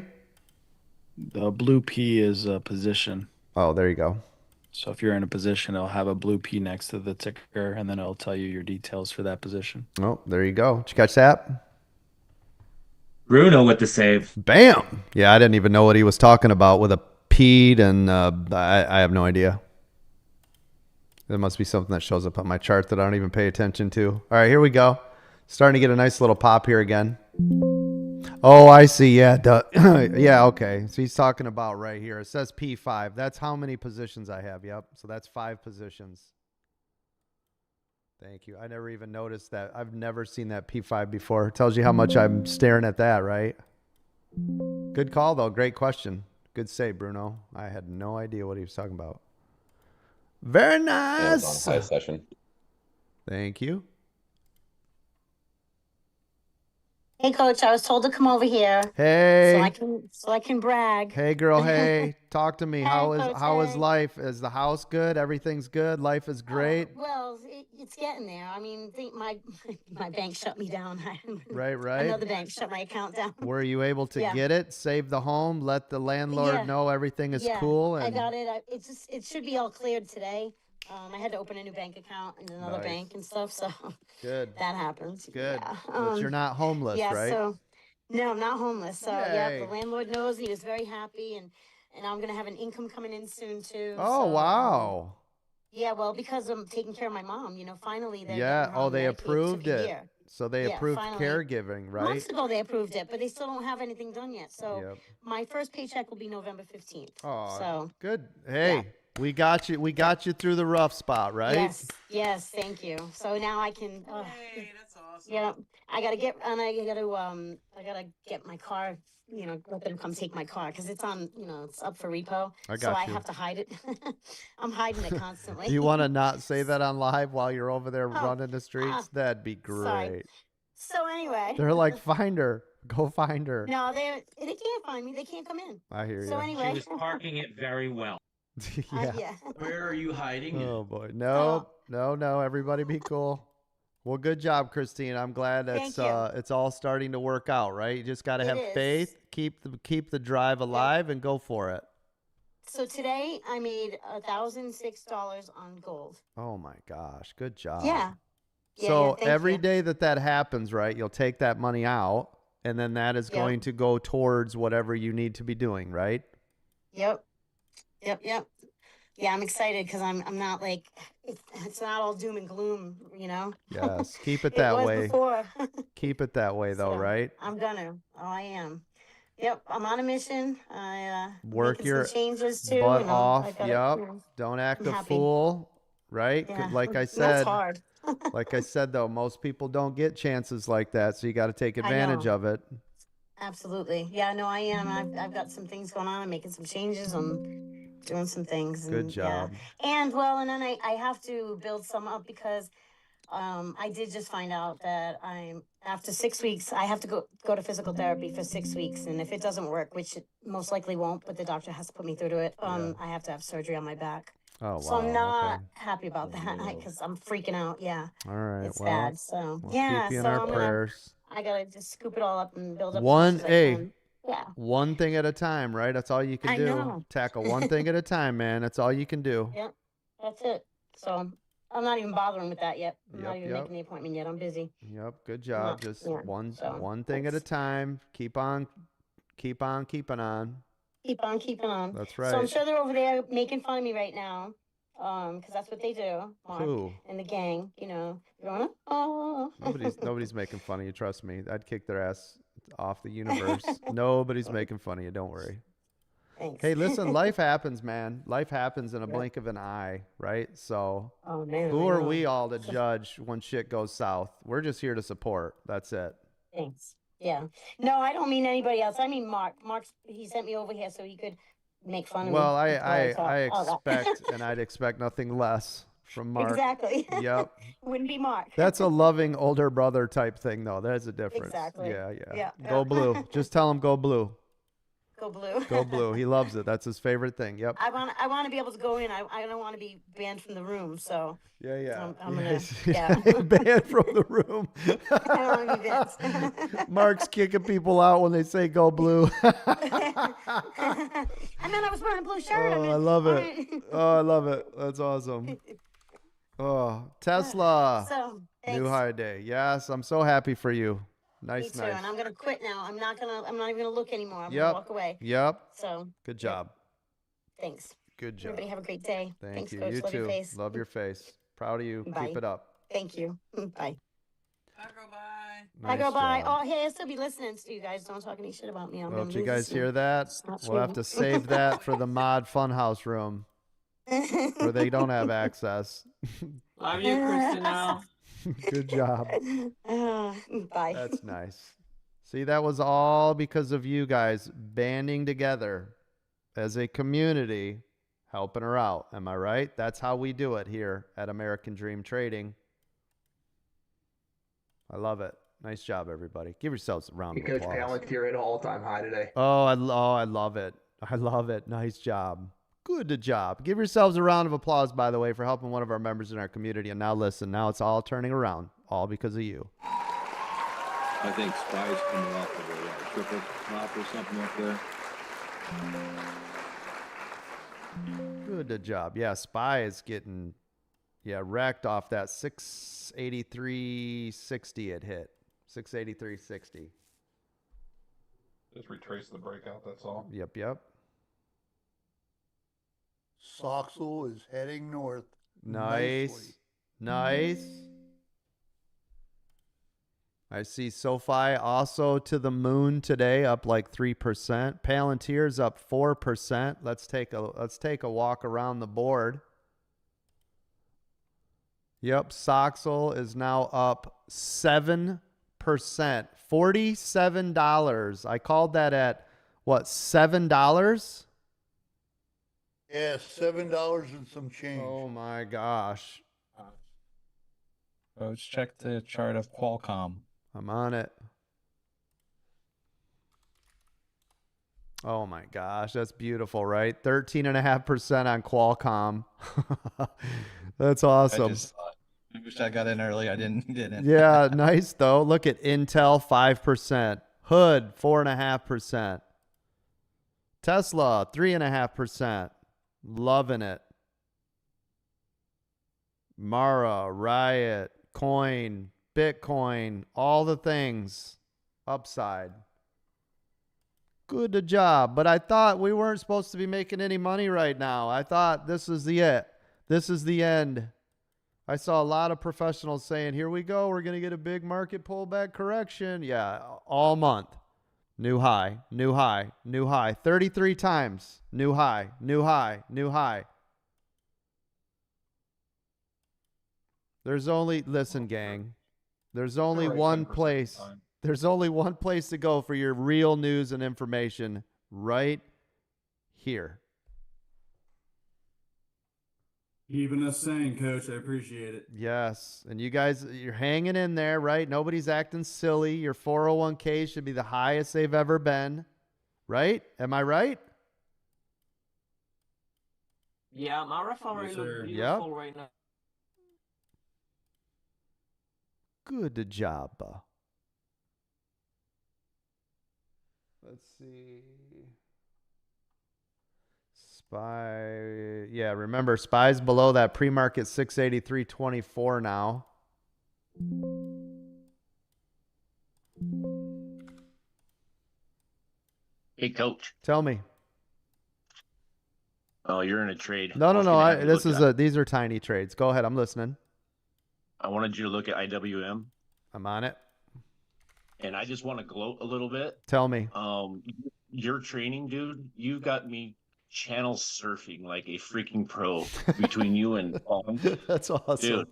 The blue P is a position. Oh, there you go. So if you're in a position, it'll have a blue P next to the ticker, and then it'll tell you your details for that position. Oh, there you go. Did you catch that? Bruno with the save. Bam! Yeah, I didn't even know what he was talking about with a P'd, and I have no idea. There must be something that shows up on my chart that I don't even pay attention to. All right, here we go. Starting to get a nice little pop here again. Oh, I see. Yeah. Yeah. Okay. So he's talking about right here. It says P5. That's how many positions I have. Yep. So that's 5 positions. Thank you. I never even noticed that. I've never seen that P5 before. It tells you how much I'm staring at that, right? Good call, though. Great question. Good save, Bruno. I had no idea what he was talking about. Very nice. Yeah, it was on high session. Thank you. Hey, Coach, I was told to come over here. Hey. So I can brag. Hey, girl. Hey, talk to me. Hey, How is Coach, life? Is the house good? Everything's good. Life is great. Well, it's getting there. I mean, my bank shut me down. Right. Another bank shut my account down. Were you able to Yeah. get it? Save the home. Let the landlord know everything is cool. And I got it. It should be all cleared today. I had to open a new bank account in another bank and stuff, so good. That happens. Good. Yeah. But you're not homeless, right? So no, I'm not homeless. So yeah, Yay. the landlord knows. He was very happy, and I'm gonna have an income coming in soon too. Oh, so, wow. Yeah, well, because I'm taking care of my mom, finally they're Yeah. getting her Oh, on they Medicaid. approved It took a it. year. So they Yeah, approved finally. caregiving, right? Months ago they approved it, but they still don't have anything done yet. So Yep. my first paycheck will be November 15th. Oh, so good. Hey, we got you. We got you through the rough spot, right? Yes, thank you. So now I can. Hey, that's awesome. Yeah, I gotta get my car. Let them come take my car because it's on. It's up for repo. I So got I you. have to hide it. I'm hiding it constantly. Do you want to not say that on live while you're over there running the streets? That'd be great. Sorry. So anyway, They're like, find her. Go find her. No, they can't find me. They can't come in. I hear you. So anyway, She was parking it very well. Yeah. Where are you hiding it? Oh boy. No. Everybody be cool. Well, good job, Christine. I'm glad Thank you. it's all starting to work out, right? You just got to It have is. faith, keep the drive alive, and go for it. So today I made $1,006 on gold. Oh my gosh, good job. Yeah. So thank every you. day that happens, right, you'll take that money out, and then that is going to go towards whatever you need to be doing, right? Yep. Yeah, I'm excited because I'm not like it's not all doom and gloom, Yes, keep it that it was way. Before. Keep it that way, though, So, right? I'm gonna. Oh, I am. Yep, I'm on a mission. I Work making your some changes too. butt I off. gotta, Yep. Don't act I'm a happy. fool, right? Yeah. Like I That's said, hard. like I said, though, most people don't get chances like that, so you got to take advantage know. of it. Absolutely. Yeah, no, I am. I've got some things going on. I'm making some changes. I'm doing some things. Good And, job. Yeah. And then I have to build some up because I did just find out that after 6 weeks, I have to go to physical therapy for 6 weeks. And if it doesn't work, which it most likely won't, but the doctor has to put me through to it, I have to have surgery on my back. Oh, wow. So I'm not okay. happy about that because I'm freaking out. Yeah. All right. It's well, bad. So we'll yeah. keep you in So our prayers. I gotta just scoop it all up and build up as much as I can. Yeah. One thing at a time, right? That's all you can I do. know. Tackle one thing at a time, man. That's all you can do. Yep. That's it. So I'm not even bothering with that yet. I'm not Yep, even making the appointment yet. I'm busy. Yep. Good job. Just yeah, one thing at a time. Keep on keeping on. Keep on keeping on. That's right. So I'm sure they're over there making fun of me right now. Because that's what they do, Mark Who? and the gang. They're going, oh. Nobody's making fun of you. Trust me. I'd kick their ass off the universe. Nobody's making fun of you. Don't worry. Thanks. Hey, listen, life happens, man. Life happens in a blink of an eye, right? So Oh man. who I are know. we all to judge when shit goes south? We're just here to support. That's it. Thanks. Yeah. No, I don't mean anybody else. I mean Mark. He sent me over here so he could make fun of me. Well, I I expect, and I'd expect nothing less from Mark. Exactly. Yep. Wouldn't be Mark. That's a loving older brother type thing, though. There's a difference. Exactly. Yeah. Go blue. Just tell him go blue. Go blue. Go blue. He loves it. That's his favorite thing. Yep. I want to be able to go in. I don't want to be banned from the room. So Yeah. I'm gonna Banned from the room. I don't want to be banned. Mark's kicking people out when they say go blue. And then I was wearing a blue shirt. Oh, I love it. Oh, I love it. That's awesome. Oh, Tesla. So New thanks. high day. Yes, I'm so happy for you. Me Nice, too. nice. And I'm gonna quit now. I'm not even gonna look anymore. I'm Yep. gonna walk away. Yep. So Good job. thanks. Good job. Everybody have a great day. Thank Thanks, you. Coach. You Love too. your face. Love your face. Proud of you. Bye. Keep it up. Thank you. Bye. Nice I go by. job. Oh, hey, I still be listening to you guys. Don't talk any shit about me. I'm Well, gonna did you lose guys this hear that? Not We'll have true. to save that for the mod funhouse room where they don't have access. Love you, Christina. Good job. Bye. That's nice. See, that was all because of you guys banding together as a community, helping her out. Am I right? That's how we do it here at American Dream Trading. I love it. Nice job, everybody. Give yourselves a round of Coach applause. Palantir at an all-time high today. I love it. I love it. Nice job. Good job. Give yourselves a round of applause, by the way, for helping one of our members in our community. And now listen, now it's all turning around, all because of you. I think Spy's coming off of a triple top or something up there. Good job. Yeah, Spy is getting wrecked off that 683.60 it hit. 683.60. Just retrace the breakout, that's all. Yep. Soxel is heading north. Nice. I see SoFi also to the moon today, up like 3%. Palantir's up 4%. Let's take a walk around the board. Yep, Soxel is now up 7%. $47. I called that at what, $7? Yeah, $7 and some change. Oh my gosh. Let's check the chart of Qualcomm. I'm on it. Oh my gosh, that's beautiful, right? 13.5% on Qualcomm. That's awesome. I wish I got in early. I didn't. Yeah, nice though. Look at Intel, 5%. Hood, 4.5%. Tesla, 3.5%. Loving it. Mara, Riot, Coin, Bitcoin, all the things. Upside. Good job. But I thought we weren't supposed to be making any money right now. I thought this is it. This is the end. I saw a lot of professionals saying, here we go. We're going to get a big market pullback correction. Yeah, all month. New high, new high, new high. 33 times. New high, new high, new high. Listen, gang. There's only one place. There's only one place to go for your real news and information right here. Keeping us sane, Coach. I appreciate it. Yes. And you guys, you're hanging in there, right? Nobody's acting silly. Your 401k should be the highest they've ever been. Right? Am I right? Yeah, my referee looks beautiful right now. Good job. Let's see. Spy. Yeah, remember, Spy's below that pre-market 683.24 now. Hey, Coach. Tell me. Oh, you're in a trade. No. These are tiny trades. Go ahead. I'm listening. I wanted you to look at IWM. I'm on it. And I just want to gloat a little bit. Tell me. Your training, dude, you got me channel surfing like a freaking pro between you and Paul. That's awesome. Dude,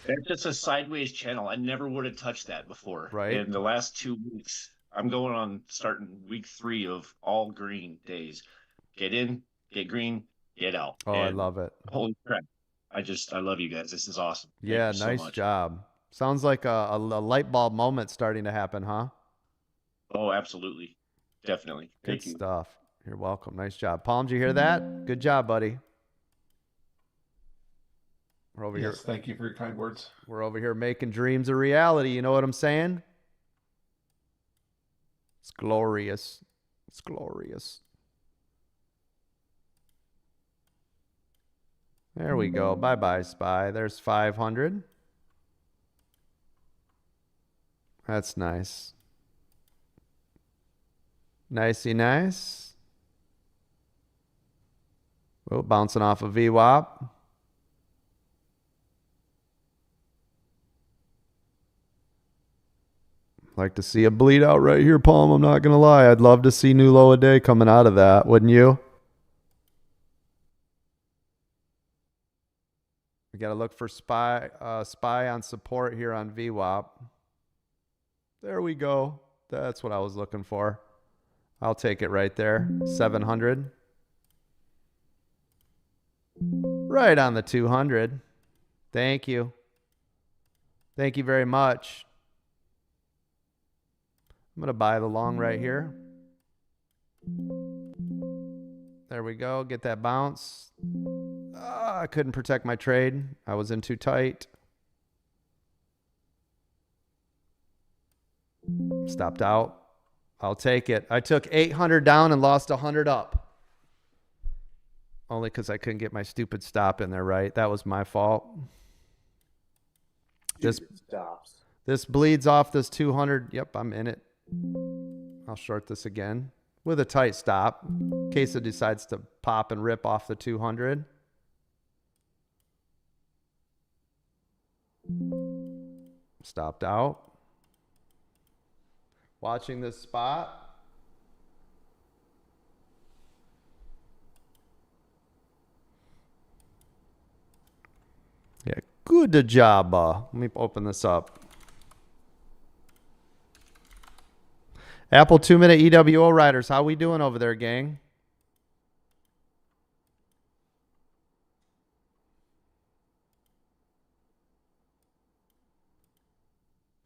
that's just a sideways channel. I never would have touched that before. Right. In the last 2 weeks, I'm going on starting week 3 of all green days. Get in, get green, get out. Oh, and I love it. Holy crap. I love you guys. This is awesome. Thank Yeah, you so nice much. job. Sounds like a light bulb moment starting to happen, huh? Oh, absolutely. Definitely. Good Thank you. stuff. You're welcome. Nice job. Palm, did you hear that? Good job, buddy. We're over here. Thank you for your kind words. We're over here making dreams a reality. You know what I'm saying? It's glorious. It's glorious. There we go. Bye-bye, Spy. There's 500. That's nice. Nicey nice. Oh, bouncing off of VWAP. Like to see a bleed out right here, Palm. I'm not going to lie. I'd love to see new low a day coming out of that. Wouldn't you? We got to look for SPY on support here on VWAP. There we go. That's what I was looking for. I'll take it right there. 700. Right on the 200. Thank you. Thank you very much. I'm going to buy the long right here. There we go. Get that bounce. I couldn't protect my trade. I was in too tight. Stopped out. I'll take it. I took 800 down and lost 100 up. Only because I couldn't get my stupid stop in there right. That was my fault. This bleeds off this 200. Yep, I'm in it. I'll short this again with a tight stop in case it decides to pop and rip off the 200. Stopped out. Watching this spot. Yeah, good job. Let me open this up. Apple 2-minute EWO riders. How we doing over there, gang?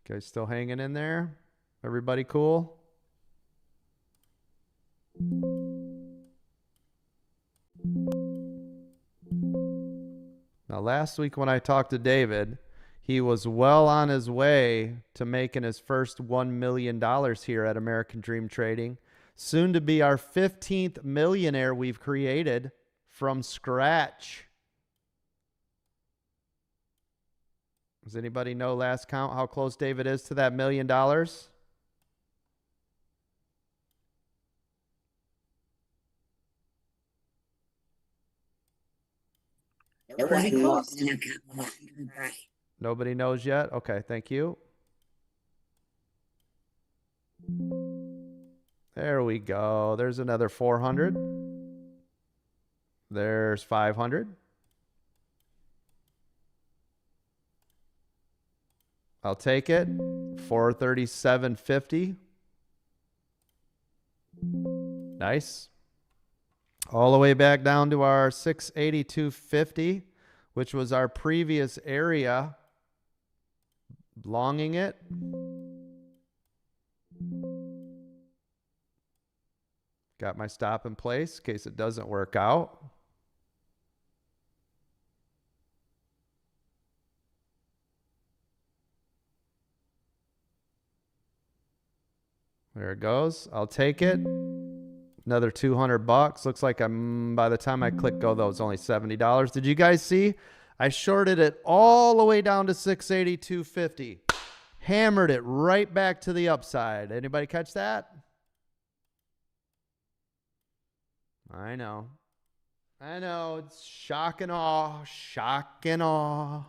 Okay, still hanging in there? Everybody cool? Now, last week when I talked to David, he was well on his way to making his first $1 million here at American Dream Trading. Soon to be our 15th millionaire we've created from scratch. Does anybody know last count how close David is to that $1 million? Pretty close. Nobody knows yet? Okay, thank you. There we go. There's another 400. There's 500. I'll take it. 437.50. Nice. All the way back down to our 682.50, which was our previous area. Longing it. Got my stop in place in case it doesn't work out. There it goes. I'll take it. Another 200 bucks. Looks like by the time I click go, though, it's only $70. Did you guys see? I shorted it all the way down to 682.50. Hammered it right back to the upside. Anybody catch that? I know. I know. It's shock and awe. Shock and awe.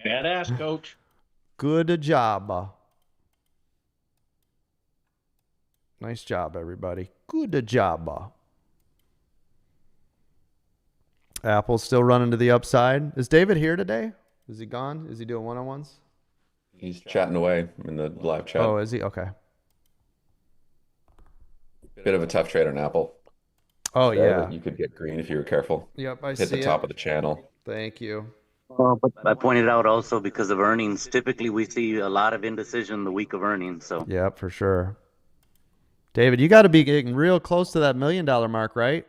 Badass, coach. Good job. Nice job, everybody. Good job. Apple's still running to the upside. Is David here today? Is he gone? Is he doing one-on-ones? He's chatting away in the live chat. Oh, is he? Okay. Bit of a tough trade on Apple. Oh, there, yeah. but you could get green if you were careful. Yep, I Hit see the top it. of the channel. Thank you. Well, but I pointed out also because of earnings, typically we see a lot of indecision the week of earnings. So Yep, for sure. David, you got to be getting real close to that $1 million mark, right?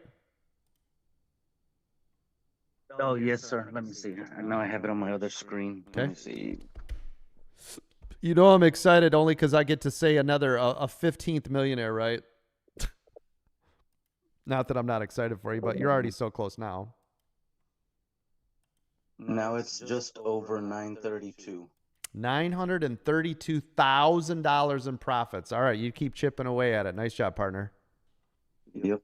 Oh, yes, sir. Let me see. I know I have it on my other screen. Let me see. You know I'm excited only because I get to say another a 15th millionaire, right? Not that I'm not excited for you, but you're already so close now. Now it's just over 932. $932,000 in profits. All right, you keep chipping away at it. Nice job, partner. Yep.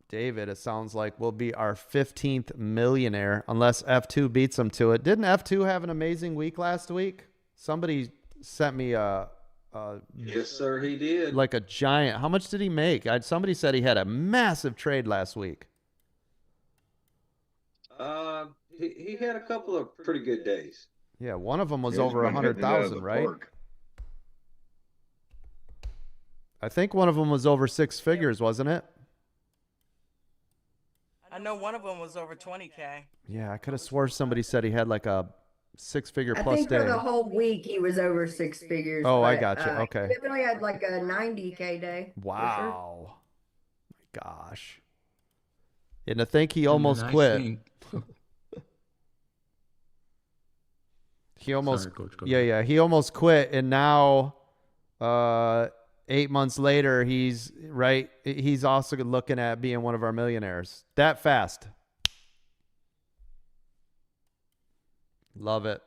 David, it sounds like, will be our 15th millionaire unless F2 beats him to it. Didn't F2 have an amazing week last week? Somebody sent me a Yes, sir, he did. like a giant. How much did he make? Somebody said he had a massive trade last week. He had a couple of pretty good days. Yeah, one of them was He's over been hitting it out of 100,000, the right? park. I think one of them was over 6 figures, wasn't it? I know one of them was over 20K. Yeah, I could have swore somebody said he had like a 6-figure I plus think day. for the whole week he was over 6 figures. Oh, I but, got you. Okay. He definitely had like a 90K day. for sure. Wow. My gosh. And I think he And almost then I quit. think- He almost, Sorry, Coach, go yeah, ahead. yeah. He almost quit, and now, 8 months later, he's right. He's also looking at being one of our millionaires. That fast. Love it.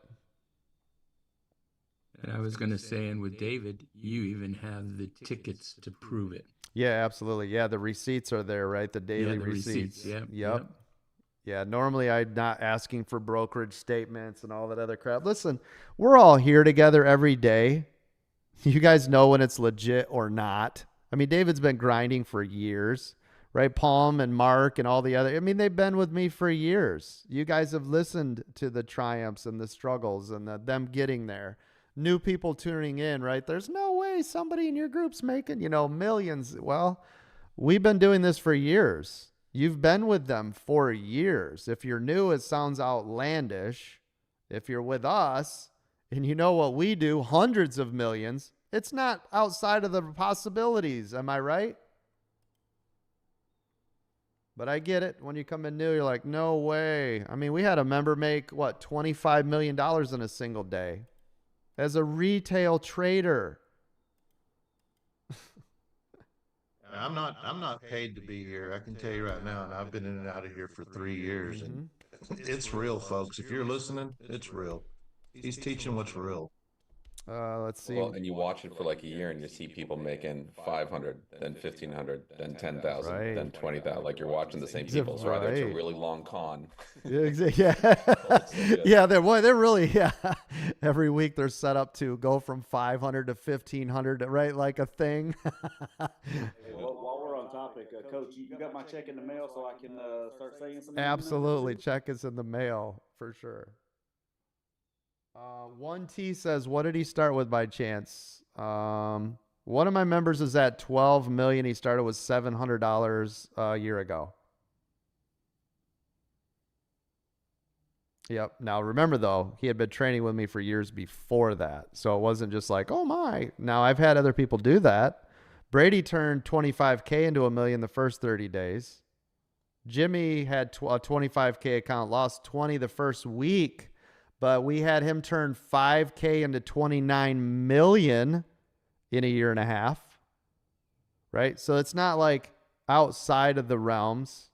And I was going to say, and with David, you even have the tickets to prove it. Yeah, absolutely. Yeah, the receipts are there, right? The daily the receipts. receipts. Yep, Yep. yep. Yeah, normally I'm not asking for brokerage statements and all that other crap. Listen, we're all here together every day. You guys know when it's legit or not. I mean, David's been grinding for years, right? Palm and Mark and all the other. I mean, they've been with me for years. You guys have listened to the triumphs and the struggles and them getting there. New people tuning in, right? There's no way somebody in your group's making, millions. Well, we've been doing this for years. You've been with them for years. If you're new, it sounds outlandish. If you're with us and you know what we do, hundreds of millions, it's not outside of the possibilities. Am I right? But I get it. When you come in new, you're like, no way. I mean, we had a member make, $25 million in a single day as a retail trader. I'm not paid to be here. I can tell you right now, and I've been in and out of here for 3 years, and it's real, folks. If you're listening, it's real. He's teaching what's real. Let's see. Well, and you watch it for like a year, and you see people making 500, then 1,500, then 10,000, Right. then 20,000. Like you're watching the same people. So either it's a Right. really long con. Yeah, they're really, yeah. Every week they're set up to go from 500 to 1,500, right? Like a thing. While we're on topic, Coach, you got my check in the mail so I can start saying something? Absolutely. Check is in the mail for sure. 1T says, what did he start with by chance? One of my members is at 12 million. He started with $700 a year ago. Yep. Now remember though, he had been training with me for years before that. So it wasn't just like, oh my. Now I've had other people do that. Brady turned 25K into $1 million the first 30 days. Jimmy had a 25K account, lost 20 the first week. But we had him turn 5K into 29 million in a year and a half, right? So it's not like outside of the realms.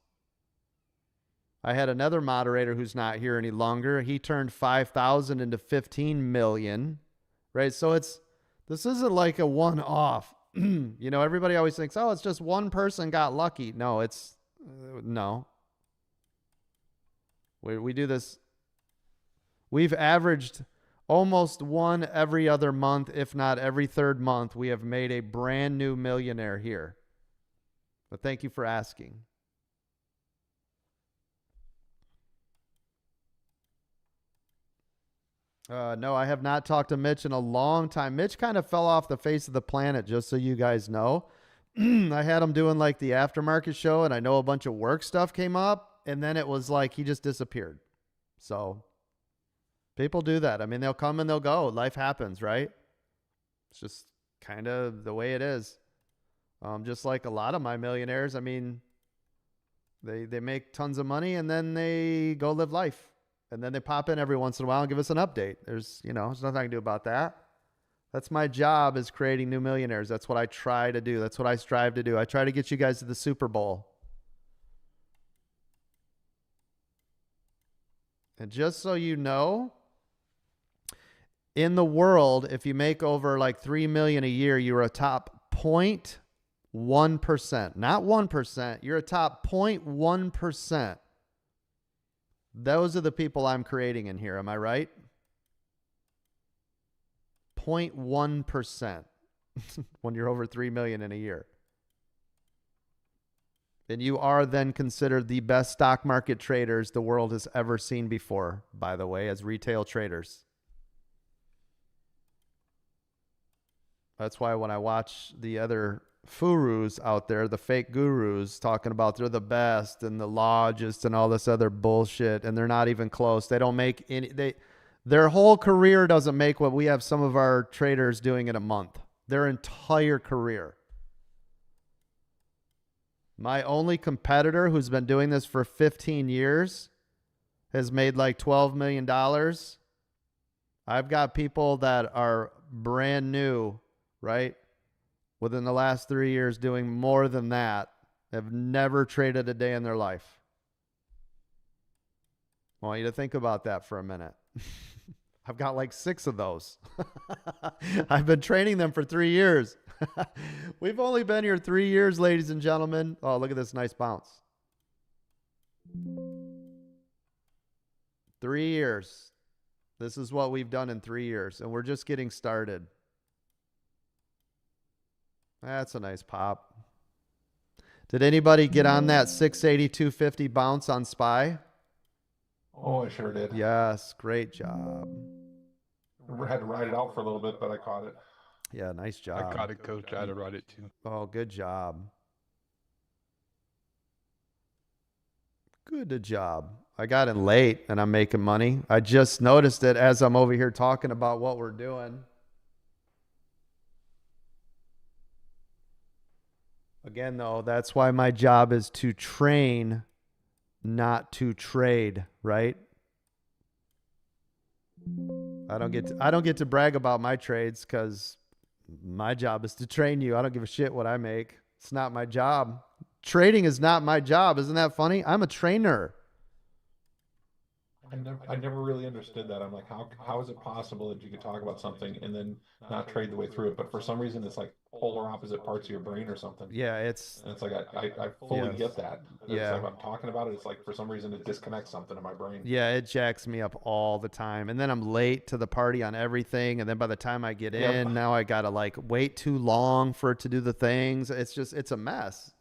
I had another moderator who's not here any longer. He turned 5,000 into 15 million, right? So this isn't like a one-off. Everybody always thinks, oh, it's just one person got lucky. No, no. We do this. We've averaged almost one every other month, if not every third month. We have made a brand new millionaire here. But thank you for asking. No, I have not talked to Mitch in a long time. Mitch kind of fell off the face of the planet, just so you guys know. I had him doing like the aftermarket show, and I know a bunch of work stuff came up, and then it was like he just disappeared. So people do that. I mean, they'll come and they'll go. Life happens, right? It's just kind of the way it is. Just like a lot of my millionaires, I mean, they make tons of money and then they go live life. And then they pop in every once in a while and give us an update. There's nothing I can do about that. That's my job, is creating new millionaires. That's what I try to do. That's what I strive to do. I try to get you guys to the Super Bowl. And just so you know, in the world, if you make over like 3 million a year, you're a top 0.1%, not 1%. You're a top 0.1%. Those are the people I'm creating in here. Am I right? 0.1% when you're over 3 million in a year. And you are then considered the best stock market traders the world has ever seen before, by the way, as retail traders. That's why when I watch the other furus out there, the fake gurus talking about they're the best and the largest and all this other bullshit, and they're not even close. They don't make any, their whole career doesn't make what we have some of our traders doing in a month. Their entire career. My only competitor who's been doing this for 15 years has made like $12 million. I've got people that are brand new, right? Within the last 3 years doing more than that, have never traded a day in their life. I want you to think about that for a minute. I've got like 6 of those. I've been training them for 3 years. We've only been here 3 years, ladies and gentlemen. Oh, look at this nice bounce. 3 years. This is what we've done in 3 years, and we're just getting started. That's a nice pop. Did anybody get on that 682.50 bounce on SPY? Oh, I sure did. Yes, great job. I had to ride it out for a little bit, but I caught it. Yeah, nice job. I caught it, coach. I had to ride it too. Oh, good job. Good job. I got in late and I'm making money. I just noticed it as I'm over here talking about what we're doing. Again, though, that's why my job is to train, not to trade, right? I don't get to brag about my trades because my job is to train you. I don't give a shit what I make. It's not my job. Trading is not my job. Isn't that funny? I'm a trainer. I never really understood that. I'm like, how is it possible that you could talk about something and then not trade the way through it? But for some reason, it's like polar opposite parts of your brain or something. Yeah, it's like I fully get that. Yeah. It's like I'm talking about it. It's like for some reason it disconnects something in my brain. Yeah, it jacks me up all the time. And then I'm late to the party on everything. And then by the time I get in, now I got to like wait too long for it to do the things. It's a mess.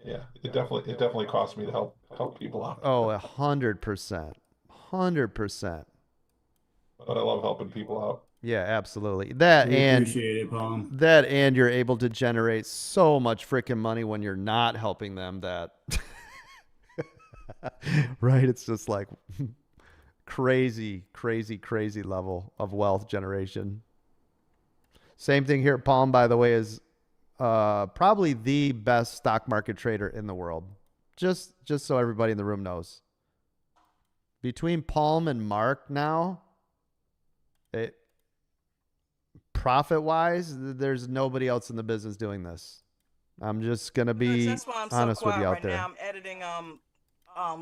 Yeah, it definitely costs me to help people out. Oh, 100%. 100%. But I love helping people out. Yeah, absolutely. That We and appreciate it, Palm. that and you're able to generate so much freaking money when you're not helping them that right? It's just like crazy level of wealth generation. Same thing here at Palm, by the way, is probably the best stock market trader in the world. Just so everybody in the room knows. Between Palm and Mark now, profit-wise, there's nobody else in the business doing this. I'm just going to be That's why I'm honest so with quiet you out right there. now. I'm editing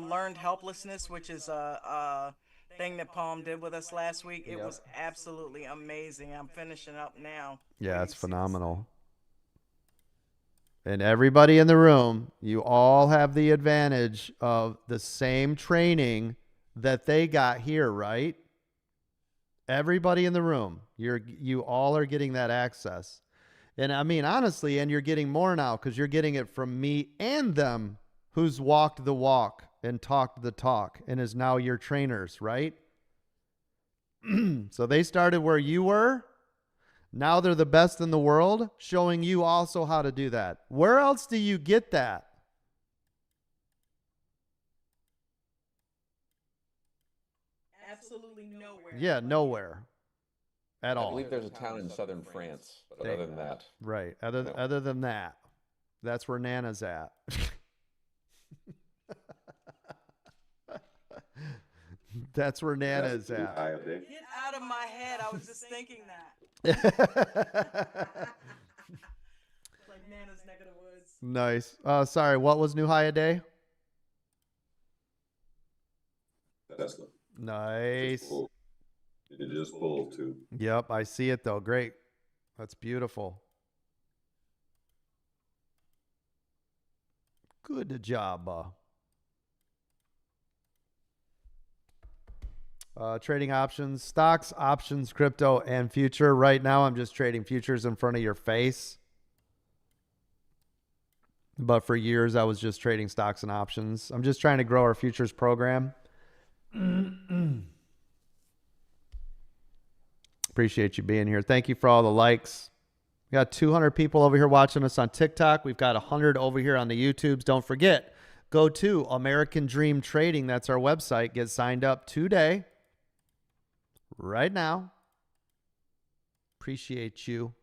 Learned Helplessness, which is a thing that Palm did with us last week. It was absolutely amazing. I'm finishing up now. Yeah, it's phenomenal. And everybody in the room, you all have the advantage of the same training that they got here, right? Everybody in the room, you all are getting that access. And I mean, honestly, and you're getting more now because you're getting it from me and them who's walked the walk and talked the talk and is now your trainers, right? So they started where you were. Now they're the best in the world, showing you also how to do that. Where else do you get that? Absolutely nowhere. Yeah, nowhere at all. I believe there's a town in southern France, but other than that. Right. Other than that, that's where Nana's at. That's where Nana's at. Get out of my head. I was just thinking that. Like Nana's neck of the woods. Nice. Sorry, what was new high a day? Tesla. Nice. It just pulled too. Yep, I see it though. Great. That's beautiful. Good job. Trading options, stocks, options, crypto, and future. Right now, I'm just trading futures in front of your face. But for years, I was just trading stocks and options. I'm just trying to grow our futures program. Appreciate you being here. Thank you for all the likes. We got 200 people over here watching us on TikTok. We've got 100 over here on the YouTubes. Don't forget, go to American Dream Trading. That's our website. Get signed up today. Right now. Appreciate you.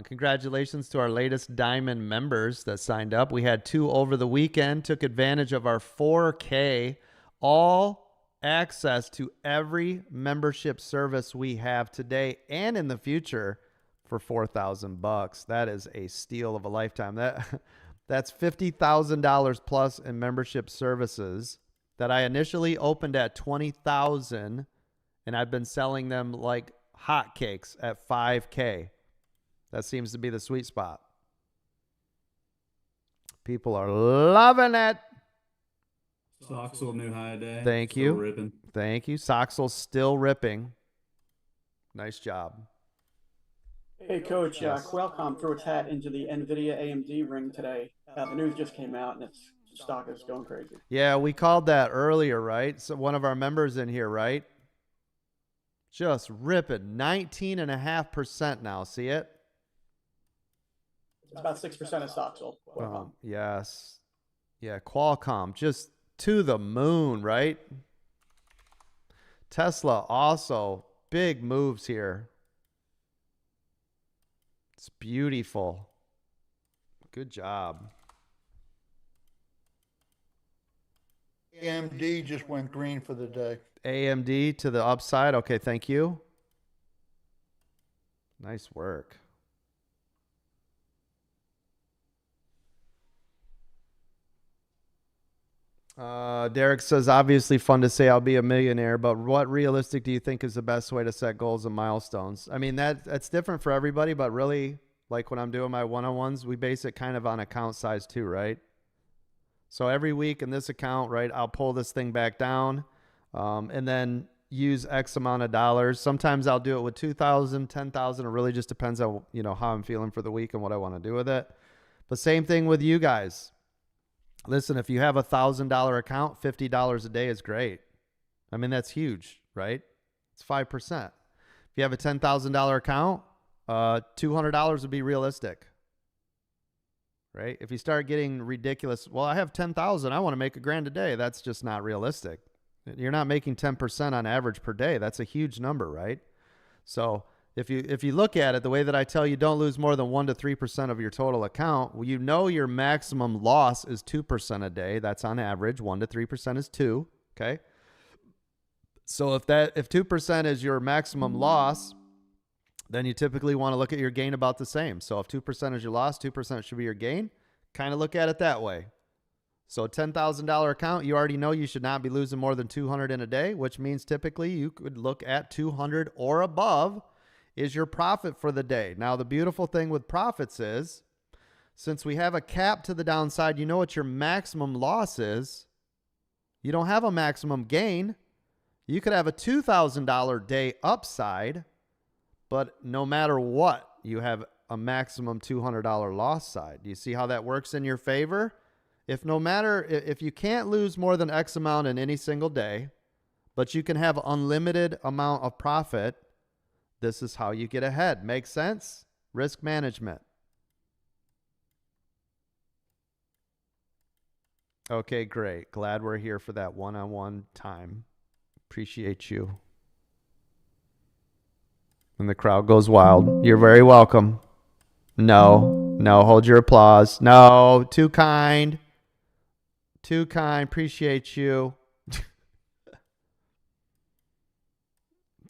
Congratulations to our latest Diamond members that signed up. We had 2 over the weekend, took advantage of our 4K, all access to every membership service we have today and in the future for $4,000. That is a steal of a lifetime. That's $50,000 plus in membership services that I initially opened at $20,000, and I've been selling them like hotcakes at $5K. That seems to be the sweet spot. People are loving it. Soxel new high day. Thank Still you. Ripping. Thank you. Soxel's still ripping. Nice job. Hey, Coach, Yes. Qualcomm threw its hat into the NVIDIA AMD ring today. The news just came out, and its stock is going crazy. Yeah, we called that earlier, right? So one of our members in here, right? Just ripping 19.5% now. See it? It's about 6% of Soxel. Qualcomm. Yes. Yeah, Qualcomm just to the moon, right? Tesla also big moves here. It's beautiful. Good job. AMD just went green for the day. AMD to the upside. Okay, thank you. Nice work. Derek says, obviously fun to say I'll be a millionaire, but what realistic do you think is the best way to set goals and milestones? I mean, that's different for everybody, but really, like when I'm doing my one-on-ones, we base it kind of on account size too, right? So every week in this account, right, I'll pull this thing back down and then use X amount of dollars. Sometimes I'll do it with 2,000, 10,000. It really just depends on, how I'm feeling for the week and what I want to do with it. But same thing with you guys. Listen, if you have $1,000 account, $50 a day is great. I mean, that's huge, right? It's 5%. If you have a $10,000 account, $200 would be realistic, right? If you start getting ridiculous, well, I have 10,000, I want to make $1,000 a day. That's just not realistic. You're not making 10% on average per day. That's a huge number, right? So if you look at it the way that I tell you, don't lose more than 1 to 3% of your total account. Well, your maximum loss is 2% a day. That's on average. 1 to 3% is 2. Okay. So if 2% is your maximum loss, then you typically want to look at your gain about the same. So if 2% is your loss, 2% should be your gain. Kind of look at it that way. So $10,000 account, you already know you should not be losing more than 200 in a day, which means typically you could look at 200 or above is your profit for the day. Now, the beautiful thing with profits is, since we have a cap to the downside, you know what your maximum loss is. You don't have a maximum gain. You could have a $2,000 day upside, but no matter what, you have a maximum $200 loss side. Do you see how that works in your favor? If you can't lose more than X amount in any single day, but you can have unlimited amount of profit, this is how you get ahead. Make sense? Risk management. Okay, great. Glad we're here for that one-on-one time. Appreciate you. And the crowd goes wild. You're very welcome. No, hold your applause. No, too kind. Too kind. Appreciate you.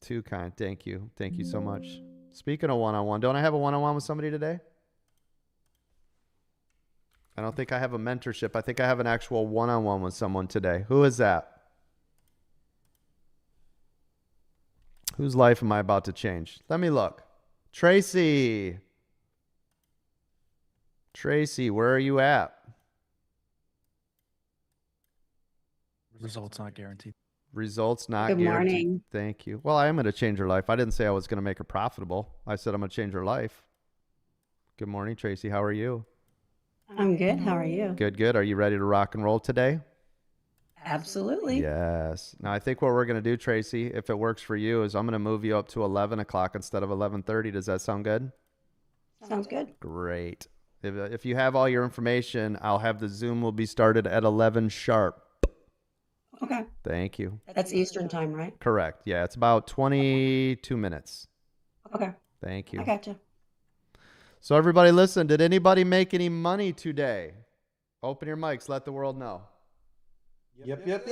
Too kind. Thank you. Thank you so much. Speaking of one-on-one, don't I have a one-on-one with somebody today? I don't think I have a mentorship. I think I have an actual one-on-one with someone today. Who is that? Whose life am I about to change? Let me look. Tracy. Tracy, where are you at? Results not guaranteed. Results not Good guaranteed. morning. Thank you. Well, I am going to change her life. I didn't say I was going to make her profitable. I said I'm going to change her life. Good morning, Tracy. How are you? I'm good. How are you? Good, good. Are you ready to rock and roll today? Absolutely. Yes. Now, I think what we're going to do, Tracy, if it works for you, is I'm going to move you up to 11 o'clock instead of 11:30. Does that sound good? Sounds good. Great. If you have all your information, I'll have the Zoom will be started at 11 sharp. Okay. Thank you. That's Eastern time, right? Correct. Yeah, it's about 22 minutes. Okay. Thank you. I gotcha. So everybody listen, did anybody make any money today? Open your mics, let the world know. Yep. Yes,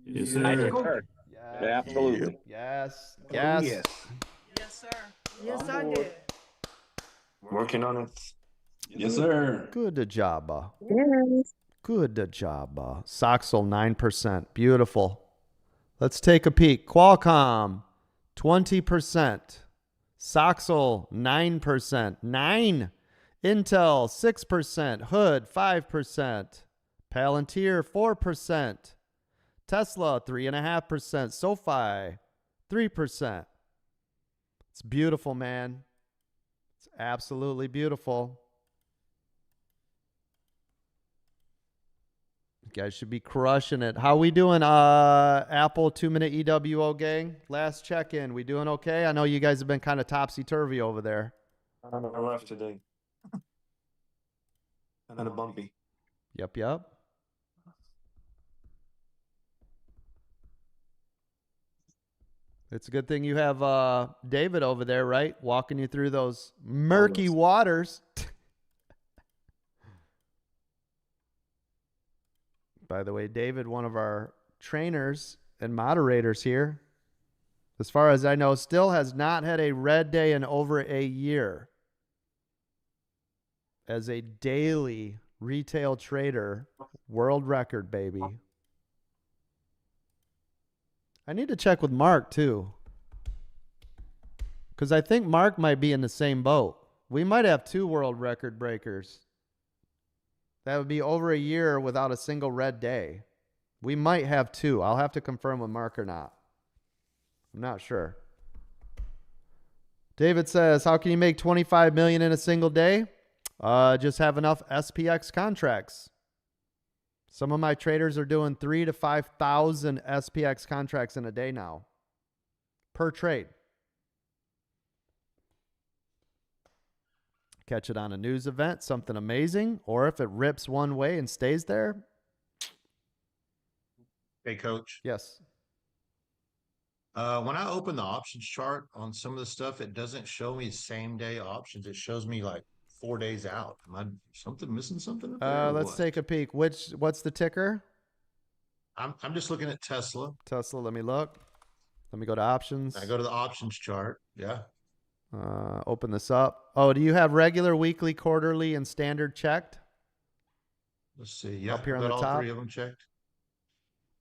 Yes, sir. sir. Yes. Absolutely. Yes. Oh, Yes. yes. Yes, sir. Yes, On I board. did. Working on it. Yes, sir. Good job. Yes. Good job. Soxel 9%. Beautiful. Let's take a peek. Qualcomm 20%. Soxel 9%. 9. Intel 6%. Hood 5%. Palantir 4%. Tesla 3.5%. SoFi 3%. It's beautiful, man. It's absolutely beautiful. You guys should be crushing it. How we doing, Apple 2-minute EWO gang? Last check-in. We doing okay? I know you guys have been kind of topsy-turvy over there. I'm rough today. Kind of bumpy. Yep. It's a good thing you have David over there, right? Walking you through those murky waters. By the way, David, one of our trainers and moderators here, as far as I know, still has not had a red day in over a year. As a daily retail trader, world record, baby. I need to check with Mark, too. Because I think Mark might be in the same boat. We might have 2 world record breakers. That would be over a year without a single red day. We might have 2. I'll have to confirm with Mark or not. I'm not sure. David says, how can you make 25 million in a single day? Just have enough SPX contracts. Some of my traders are doing 3,000 to 5,000 SPX contracts in a day now. Per trade. Catch it on a news event, something amazing, or if it rips one way and stays there. Hey, Coach. Yes. When I open the options chart on some of the stuff, it doesn't show me same day options. It shows me like 4 days out. Am I missing something up there? or Let's what? take a peek. What's the ticker? I'm just looking at Tesla. Tesla, let me look. Let me go to options. I go to the options chart. Yeah. Open this up. Oh, do you have regular, weekly, quarterly, and standard checked? Let's see. Yeah, Up here on got the all top? 3 of them checked.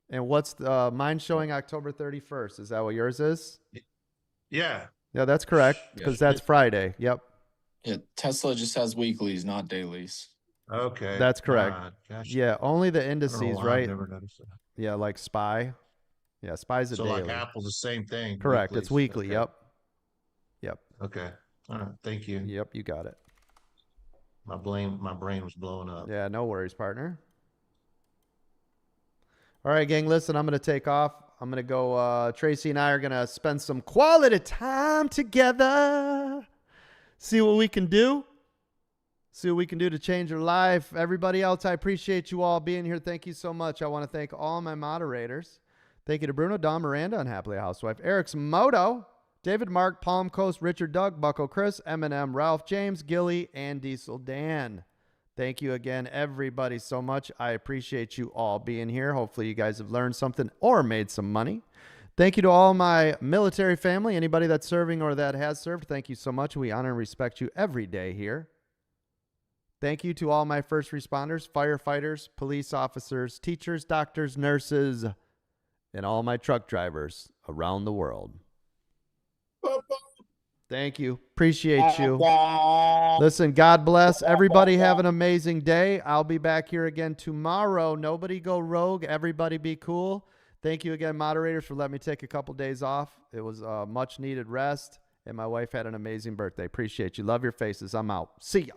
And what's mine showing October 31st? Is that what yours is? Yeah. Yeah, that's correct because that's Friday. Yep. Yeah, Tesla just has weeklies, not dailies. Okay. That's correct. Gosh. Yeah, only the I don't know indices, why I've right? never noticed that. Yeah, like SPY. Yeah, SPY's a So daily. like Apple's the same thing. Correct. It's weeklies. weekly. Okay. Yep. Okay. All right. Thank you. Yep, you got it. My brain was blowing up. Yeah, no worries, partner. All right, gang, listen, I'm going to take off. I'm going to go, Tracy and I are going to spend some quality time together. See what we can do. See what we can do to change your life. Everybody else, I appreciate you all being here. Thank you so much. I want to thank all my moderators. Thank you to Bruno, Don, Miranda, Unhappily a Housewife, Eric's Moto, David, Mark, Palm Coast, Richard, Doug, Bucko, Chris, Eminem, Ralph, James, Gilly, and Diesel Dan. Thank you again, everybody, so much. I appreciate you all being here. Hopefully you guys have learned something or made some money. Thank you to all my military family, anybody that's serving or that has served. Thank you so much. We honor and respect you every day here. Thank you to all my first responders, firefighters, police officers, teachers, doctors, nurses, and all my truck drivers around the world. Thank you. Appreciate you. Listen, God bless. Everybody have an amazing day. I'll be back here again tomorrow. Nobody go rogue. Everybody be cool. Thank you again, moderators, for letting me take a couple days off. It was a much needed rest, and my wife had an amazing birthday. Appreciate you. Love your faces. I'm out. See ya.